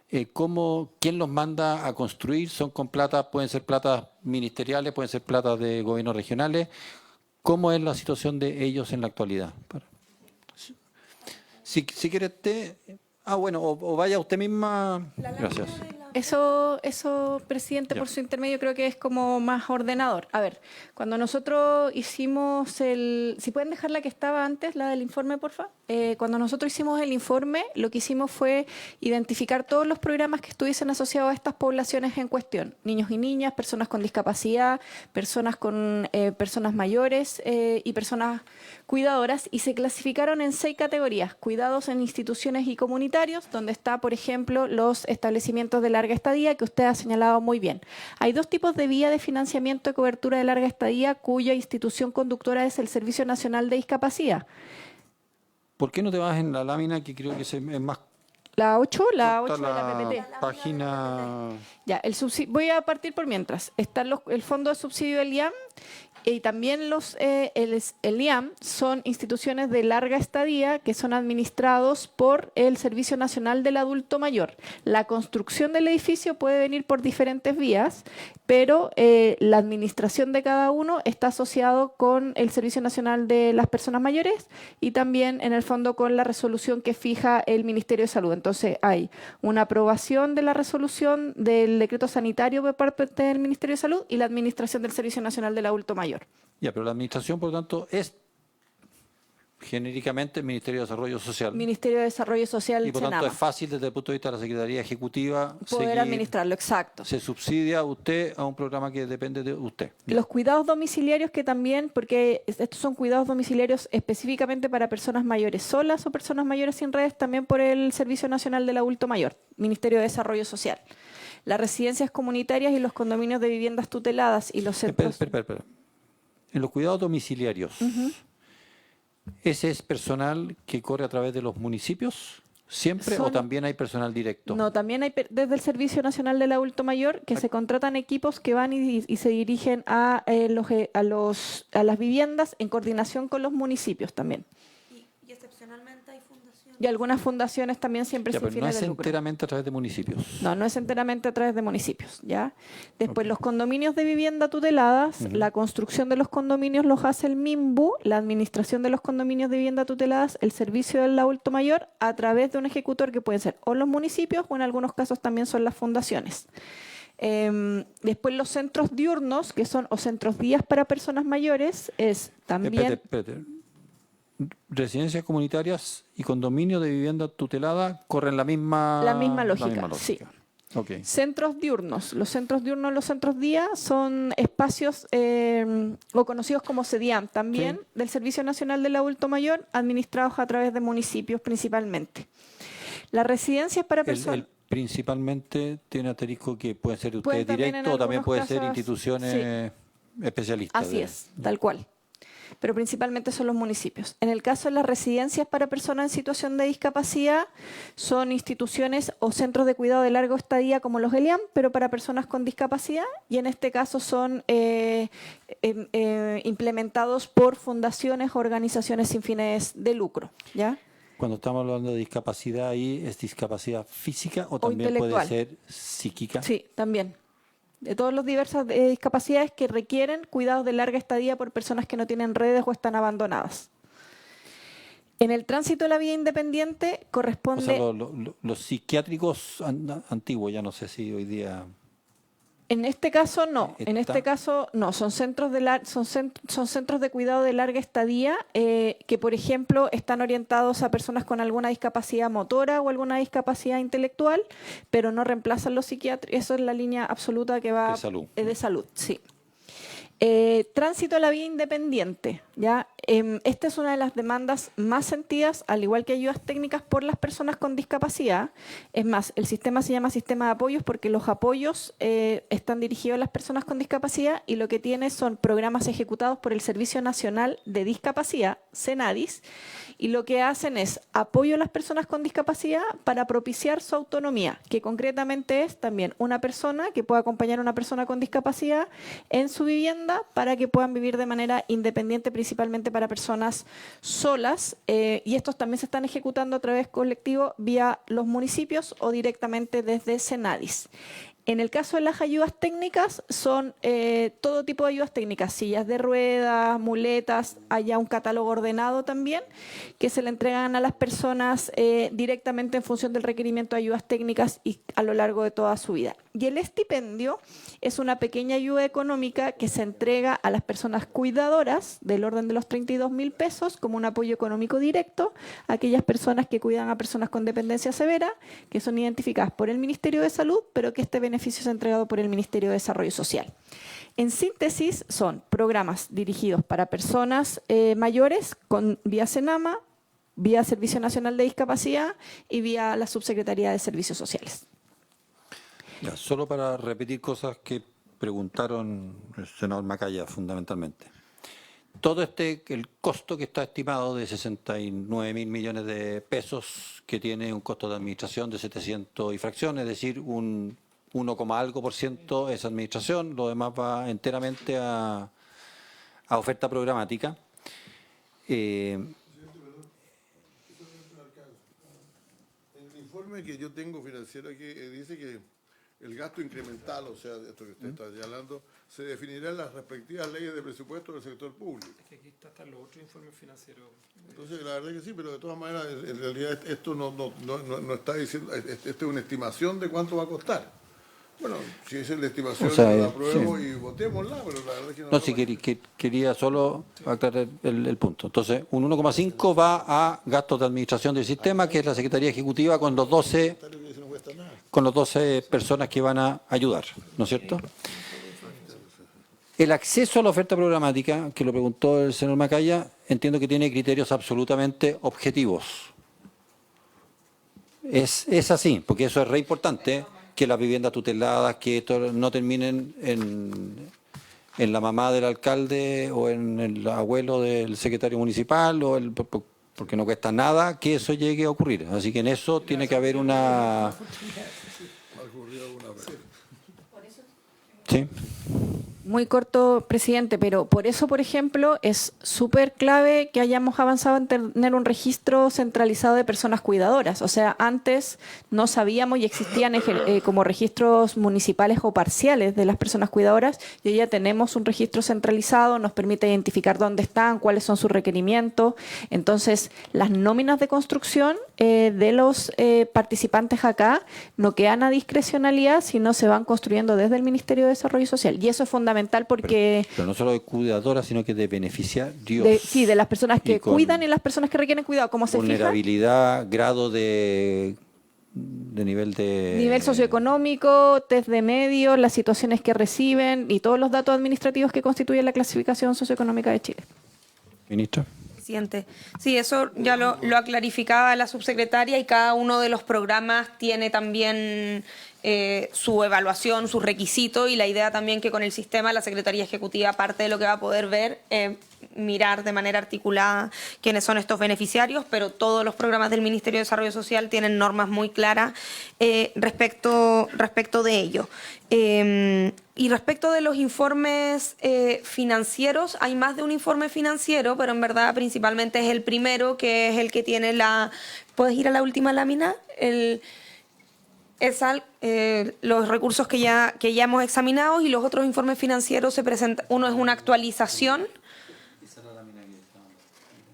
¿Quién los manda a construir? ¿Son con plata? ¿Pueden ser platas ministeriales? ¿Pueden ser platas de gobiernos regionales? ¿Cómo es la situación de ellos en la actualidad? Si quiere usted... bueno, o vaya usted misma. Gracias. Eso, presidente, por su intermedio, creo que es como más ordenador. A ver, cuando nosotros hicimos si pueden dejar la que estaba antes, la del informe, por favor. Cuando nosotros hicimos el informe, lo que hicimos fue identificar todos los programas que estuviesen asociados a estas poblaciones en cuestión. Niños y niñas, personas con discapacidad, personas mayores y personas cuidadoras, y se clasificaron en 6 categorías. Cuidados en instituciones y comunitarios, donde está, por ejemplo, los establecimientos de larga estadía, que usted ha señalado muy bien. Hay 2 tipos de vía de financiamiento de cobertura de larga estadía, cuya institución conductora es el Servicio Nacional de Discapacidad. ¿Por qué no te vas en la lámina que creo que es más... La 8 de la PPT. Página... Ya, voy a partir por mientras. Está el Fondo de Subsidio del IAM Y también el IAM son instituciones de larga estadía que son administrados por el Servicio Nacional del Adulto Mayor. La construcción del edificio puede venir por diferentes vías, pero la administración de cada uno está asociado con el Servicio Nacional de las Personas Mayores y también en el fondo con la resolución que fija el Ministerio de Salud. Entonces hay una aprobación de la resolución del decreto sanitario por parte del Ministerio de Salud y la administración del Servicio Nacional del Adulto Mayor. Ya, pero la administración, por lo tanto, es genéricamente el Ministerio de Desarrollo Social. Ministerio de Desarrollo Social, Y por tanto Senama. es fácil desde el punto de vista de la Secretaría Ejecutiva Poder seguir, administrarlo, exacto. se subsidia usted a un programa que depende de usted. Los cuidados domiciliarios que también, porque estos son cuidados domiciliarios específicamente para personas mayores solas o personas mayores sin redes, también por el Servicio Nacional del Adulto Mayor, Ministerio de Desarrollo Social. Las residencias comunitarias y los condominios de viviendas tuteladas y los centros... Espera. En los cuidados domiciliarios, ¿ese es personal que corre a través de los municipios siempre o Son- también hay personal directo? No, también hay desde el Servicio Nacional del Adulto Mayor que se contratan equipos que van y se dirigen a las viviendas en coordinación con los municipios también. Y excepcionalmente hay fundaciones. Y algunas fundaciones también siempre Ya, sin pero no fines es de lucro. enteramente a través de municipios. No es enteramente a través de municipios, ¿ya? Después, los condominios de vivienda tuteladas, la construcción de los condominios los hace el MIMBU, la administración de los condominios de vivienda tuteladas, el servicio del adulto mayor, a través de un ejecutor que pueden ser o los municipios o en algunos casos también son las fundaciones. Después los centros diurnos, que son o centros días para personas mayores, es también... Espérate. Residencias comunitarias y condominios de vivienda tutelada corren la misma lógica, sí. Ok. Centros diurnos. Los centros diurnos, los centros día son espacios o conocidos como CEDIAM también Sí. del Servicio Nacional del Adulto Mayor, administrados a través de municipios principalmente. Las residencias para personas... El principalmente tiene asterisco que puede ser usted Pueden también en directo o también algunos puede ser casos, instituciones especialistas. Así es, tal cual. Pero principalmente son los municipios. En el caso de las residencias para personas en situación de discapacidad, son instituciones o centros de cuidado de larga estadía como los ELIAM, pero para personas con discapacidad, y en este caso son implementados por fundaciones o organizaciones sin fines de lucro, ¿ya? Cuando estamos hablando de discapacidad, ahí es discapacidad física o también puede intelectual. ser psíquica. Sí, también. De todas las diversas discapacidades que requieren cuidados de larga estadía por personas que no tienen redes o están abandonadas. En el tránsito de la vida independiente O corresponde... sea, los psiquiátricos antiguos, ya no sé si hoy día... En este caso no, en Está- este caso no, son centros son centros de cuidado de larga estadía que, por ejemplo, están orientados a personas con alguna discapacidad motora o alguna discapacidad intelectual, pero no reemplazan los psiquiátricos. Eso es la línea absoluta que va De salud. De salud, sí. Tránsito a la vía independiente, ¿ya? Esta es una de las demandas más sentidas, al igual que ayudas técnicas por las personas con discapacidad. Es más, el sistema se llama sistema de apoyos porque los apoyos están dirigidos a las personas con discapacidad y lo que tiene son programas ejecutados por el Servicio Nacional de Discapacidad, SENADIS, y lo que hacen es apoyo a las personas con discapacidad para propiciar su autonomía, que concretamente es también una persona que pueda acompañar a una persona con discapacidad en su vivienda para que puedan vivir de manera independiente, principalmente para personas solas, y estos también se están ejecutando a través colectivo vía los municipios o directamente desde SENADIS. En el caso de las ayudas técnicas, son todo tipo de ayudas técnicas, sillas de ruedas, muletas, hay ya un catálogo ordenado también, que se le entregan a las personas directamente en función del requerimiento de ayudas técnicas y a lo largo de toda su vida. Y el estipendio es una pequeña ayuda económica que se entrega a las personas cuidadoras del orden de los 32.000 pesos como un apoyo económico directo a aquellas personas que cuidan a personas con dependencia severa, que son identificadas por el Ministerio de Salud, pero que este beneficio es entregado por el Ministerio de Desarrollo Social. En síntesis, son programas dirigidos para personas mayores con vía SENAMA, vía Servicio Nacional de Discapacidad y vía la Subsecretaría de Servicios Sociales. Ya, solo para repetir cosas que preguntaron el senador Macaya fundamentalmente. Todo el costo que está estimado de 69.000 millones de pesos, que tiene un costo de administración de 700 y fracción, es decir, un 1, algo por ciento es administración, lo demás va enteramente a a oferta programática. En el informe que yo tengo financiero aquí dice que el gasto incremental, o sea, esto que usted está hablando, se definirá en las respectivas leyes de presupuesto del sector público. Es que aquí están los otros informes financieros. Entonces, la verdad es que sí, pero de todas maneras, en realidad esto no está diciendo, esto es una estimación de cuánto va a costar. Bueno, si esa es la estimación, O sea, la apruebemos sí. y votémosla, pero la verdad es que No, si quería solo aclarar el punto. Entonces, un 1,5 va a gastos de administración del sistema, que es la Secretaría Ejecutiva, con los 12 personas que van a ayudar, ¿no es cierto? El acceso a la oferta programática, que lo preguntó el señor Macaya, entiendo que tiene criterios absolutamente objetivos. Es así, porque eso es re importante, que las viviendas tuteladas, que esto no terminen en la mamá del alcalde o en el abuelo del secretario municipal, porque no cuesta nada que eso llegue a ocurrir. Así que en eso tiene que haber una... Sí. Muy corto, presidente, pero por eso, por ejemplo, es súper clave que hayamos avanzado en tener un registro centralizado de personas cuidadoras. O sea, antes no sabíamos y existían como registros municipales o parciales de las personas cuidadoras, y hoy ya tenemos un registro centralizado, nos permite identificar dónde están, cuáles son sus requerimientos. Entonces, las nóminas de construcción de los participantes acá no quedan a discrecionalidad, sino se van construyendo desde el Ministerio de Desarrollo Social. Y eso es fundamental porque... Pero no solo de cuidadoras, sino que de beneficiarios. Sí, de las personas que con cuidan y las personas que requieren cuidado. Como se fija, vulnerabilidad, grado de nivel de... nivel socioeconómico, test de medios, las situaciones que reciben y todos los datos administrativos que constituyen la clasificación socioeconómica de Chile. Ministra. Presidente. Sí, eso ya lo clarificaba la subsecretaria, y cada uno de los programas tiene también su evaluación, sus requisitos, y la idea también que con el sistema la Secretaría Ejecutiva, parte de lo que va a poder ver, mirar de manera articulada quiénes son estos beneficiarios, pero todos los programas del Ministerio de Desarrollo Social tienen normas muy claras respecto de ello. Y respecto de los informes financieros, hay más de un informe financiero, pero en verdad principalmente es el primero, que es el que tiene la... ¿Puedes ir a la última lámina? Los recursos que ya hemos examinado, y los otros informes financieros se presentan. Uno es una actualización.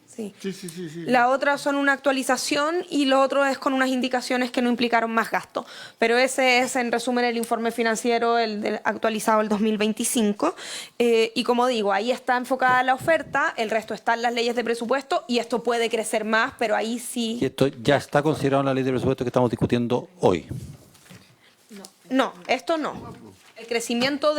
Sí. Sí. La otra son una actualización, y lo otro es con unas indicaciones que no implicaron más gasto. Pero ese es, en resumen, el informe financiero, el actualizado el 2025. Y como digo, ahí está enfocada la oferta, el resto está en las leyes de presupuesto, y esto puede crecer más, pero ahí sí... Y esto ya está considerado en la ley de presupuesto que estamos discutiendo hoy. No, esto no. El crecimiento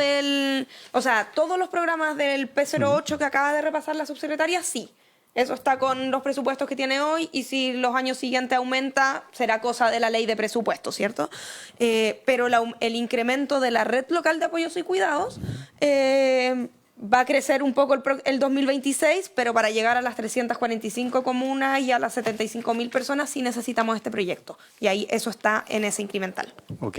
o sea, todos los programas del P08 que acaba de repasar la subsecretaria, sí. Eso está con los presupuestos que tiene hoy, y si los años siguientes aumenta, será cosa de la ley de presupuesto, ¿cierto? Pero el incremento de la red local de apoyos y cuidados va a crecer un poco el 2026, pero para llegar a las 345 comunas y a las 75.000 personas sí necesitamos este proyecto. Y ahí eso está en ese incremental. Ok.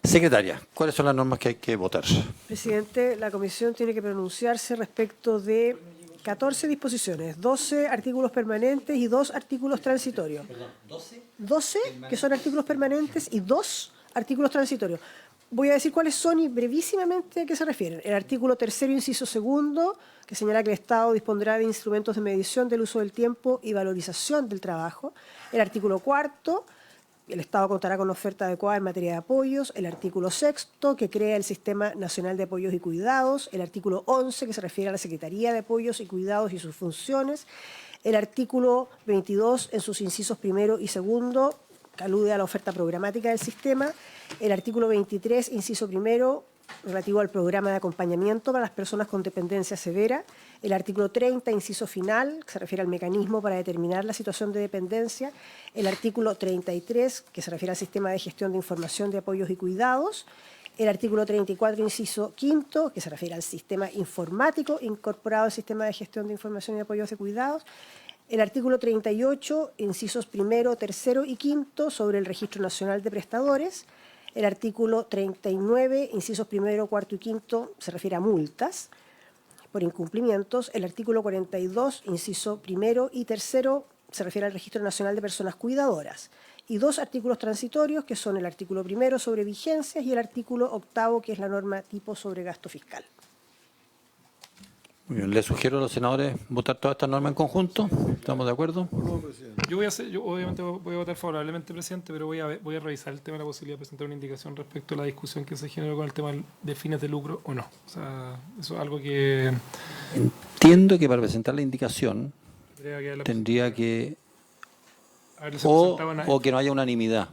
Secretaria, ¿cuáles son las normas que hay que votar? Presidente, la comisión tiene que pronunciarse respecto de 14 disposiciones, 12 artículos permanentes y 2 artículos transitorios. Perdón, 12. 12 que son artículos permanentes y 2 artículos transitorios. Voy a decir cuáles son y brevísimamente a qué se refieren. El artículo 3º, inciso 2, que señala que el Estado dispondrá de instrumentos de medición del uso del tiempo y valorización del trabajo. El artículo 4, el Estado contará con oferta adecuada en materia de apoyos. El artículo 6, que crea el Sistema Nacional de Apoyos y Cuidados. El artículo 11, que se refiere a la Secretaría de Apoyos y Cuidados y sus funciones. El artículo 22, en sus incisos 1 y 2, que alude a la oferta programática del sistema. El artículo 23, inciso 1, relativo al programa de acompañamiento para las personas con dependencia severa. El artículo 30, inciso final, que se refiere al mecanismo para determinar la situación de dependencia. El artículo 33, que se refiere al sistema de gestión de información de apoyos y cuidados. El artículo 34, inciso 5, que se refiere al sistema informático incorporado al sistema de gestión de información y apoyos de cuidados. El artículo 38, incisos 1, 3 y 5, sobre el Registro Nacional de Prestadores. El artículo 39, incisos 1, 4 y 5, se refiere a multas. por incumplimientos. El artículo 42, inciso primero y tercero, se refiere al Registro Nacional de Personas Cuidadoras. Y 2 artículos transitorios, que son el artículo primero sobre vigencias y el artículo 8º, que es la norma tipo sobre gasto fiscal. Muy bien, le sugiero a los senadores votar todas estas normas en conjunto. ¿Estamos de acuerdo? Yo obviamente voy a votar favorablemente, presidente, pero voy a revisar el tema de la posibilidad de presentar una indicación respecto a la discusión que se generó con el tema de fines de lucro o no. O sea, eso es algo que Entiendo que para presentar la indicación tendría que haberse presentado una- o que no haya unanimidad.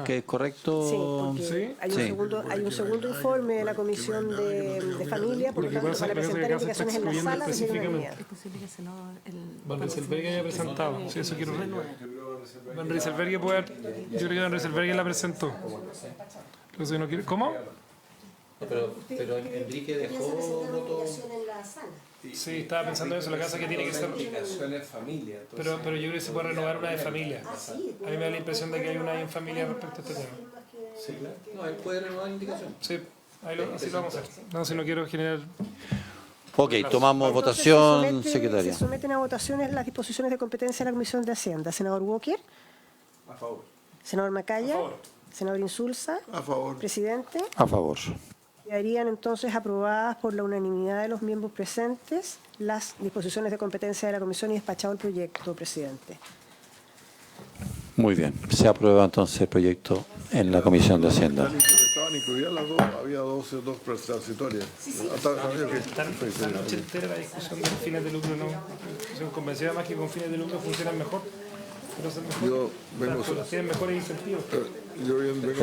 ¿Que es correcto? Sí, porque ¿Sí? hay Sí. un segundo informe de la Comisión de Familia, por lo tanto, pasa- para lo que pasa es que presentar acá se está indicaciones en la excluyendo sala requiere específicamente. unanimidad. Van Rieselberghe haya presentado. Sí, eso quiero ver. Van Rieselberghe puede haber. Yo creo que Van Rieselberghe la presentó. Entonces no quiere. ¿Cómo? Pero Enrique dejó voto. Sí, estaba pensando en eso. La casa que tiene que ser. familia. Pero yo creo que se puede renovar una de familia. A mí me da la impresión de que hay una en familia respecto a este tema. Sí, claro. No, él puede renovar la indicación. Sí, así lo vamos a hacer. No, si no quiero generar. Ok, tomamos Entonces, votación, secretaria. Se someten a votaciones las disposiciones de competencia de la Comisión de Hacienda. Senador Walker. A favor. Senador Macaya. A favor. Senador Insulza. A favor. Presidente. A favor. Quedarían entonces aprobadas por la unanimidad de los miembros presentes las disposiciones de competencia de la Comisión y despachado el proyecto, presidente. Muy bien. Se aprueba entonces el proyecto en la Comisión de Hacienda. Estaban incluidas las dos, había dos transitorias. Esta noche entera la discusión de fines de lucro no. Estoy convencida más que con fines de lucro funcionan mejor. Pero son mejor. Yo vengo, Tienen mejores incentivos. vengo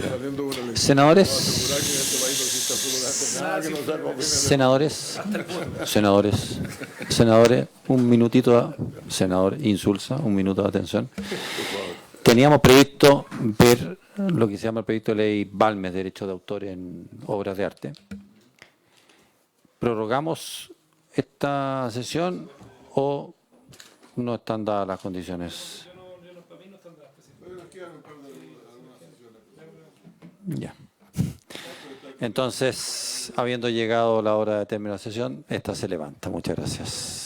saliendo de una elección. Senadores, Asegurar que en este país no exista absolutamente nada que no sea con fines de senadores, un minutito, senador Insulza, un minuto de atención. Teníamos previsto ver lo que se llama el proyecto de ley Balmes, Derechos de Autor en Obras de Arte. ¿Prorrogamos esta sesión o no están dadas las condiciones? Ya. Entonces, habiendo llegado la hora de terminar la sesión, esta se levanta. Muchas gracias.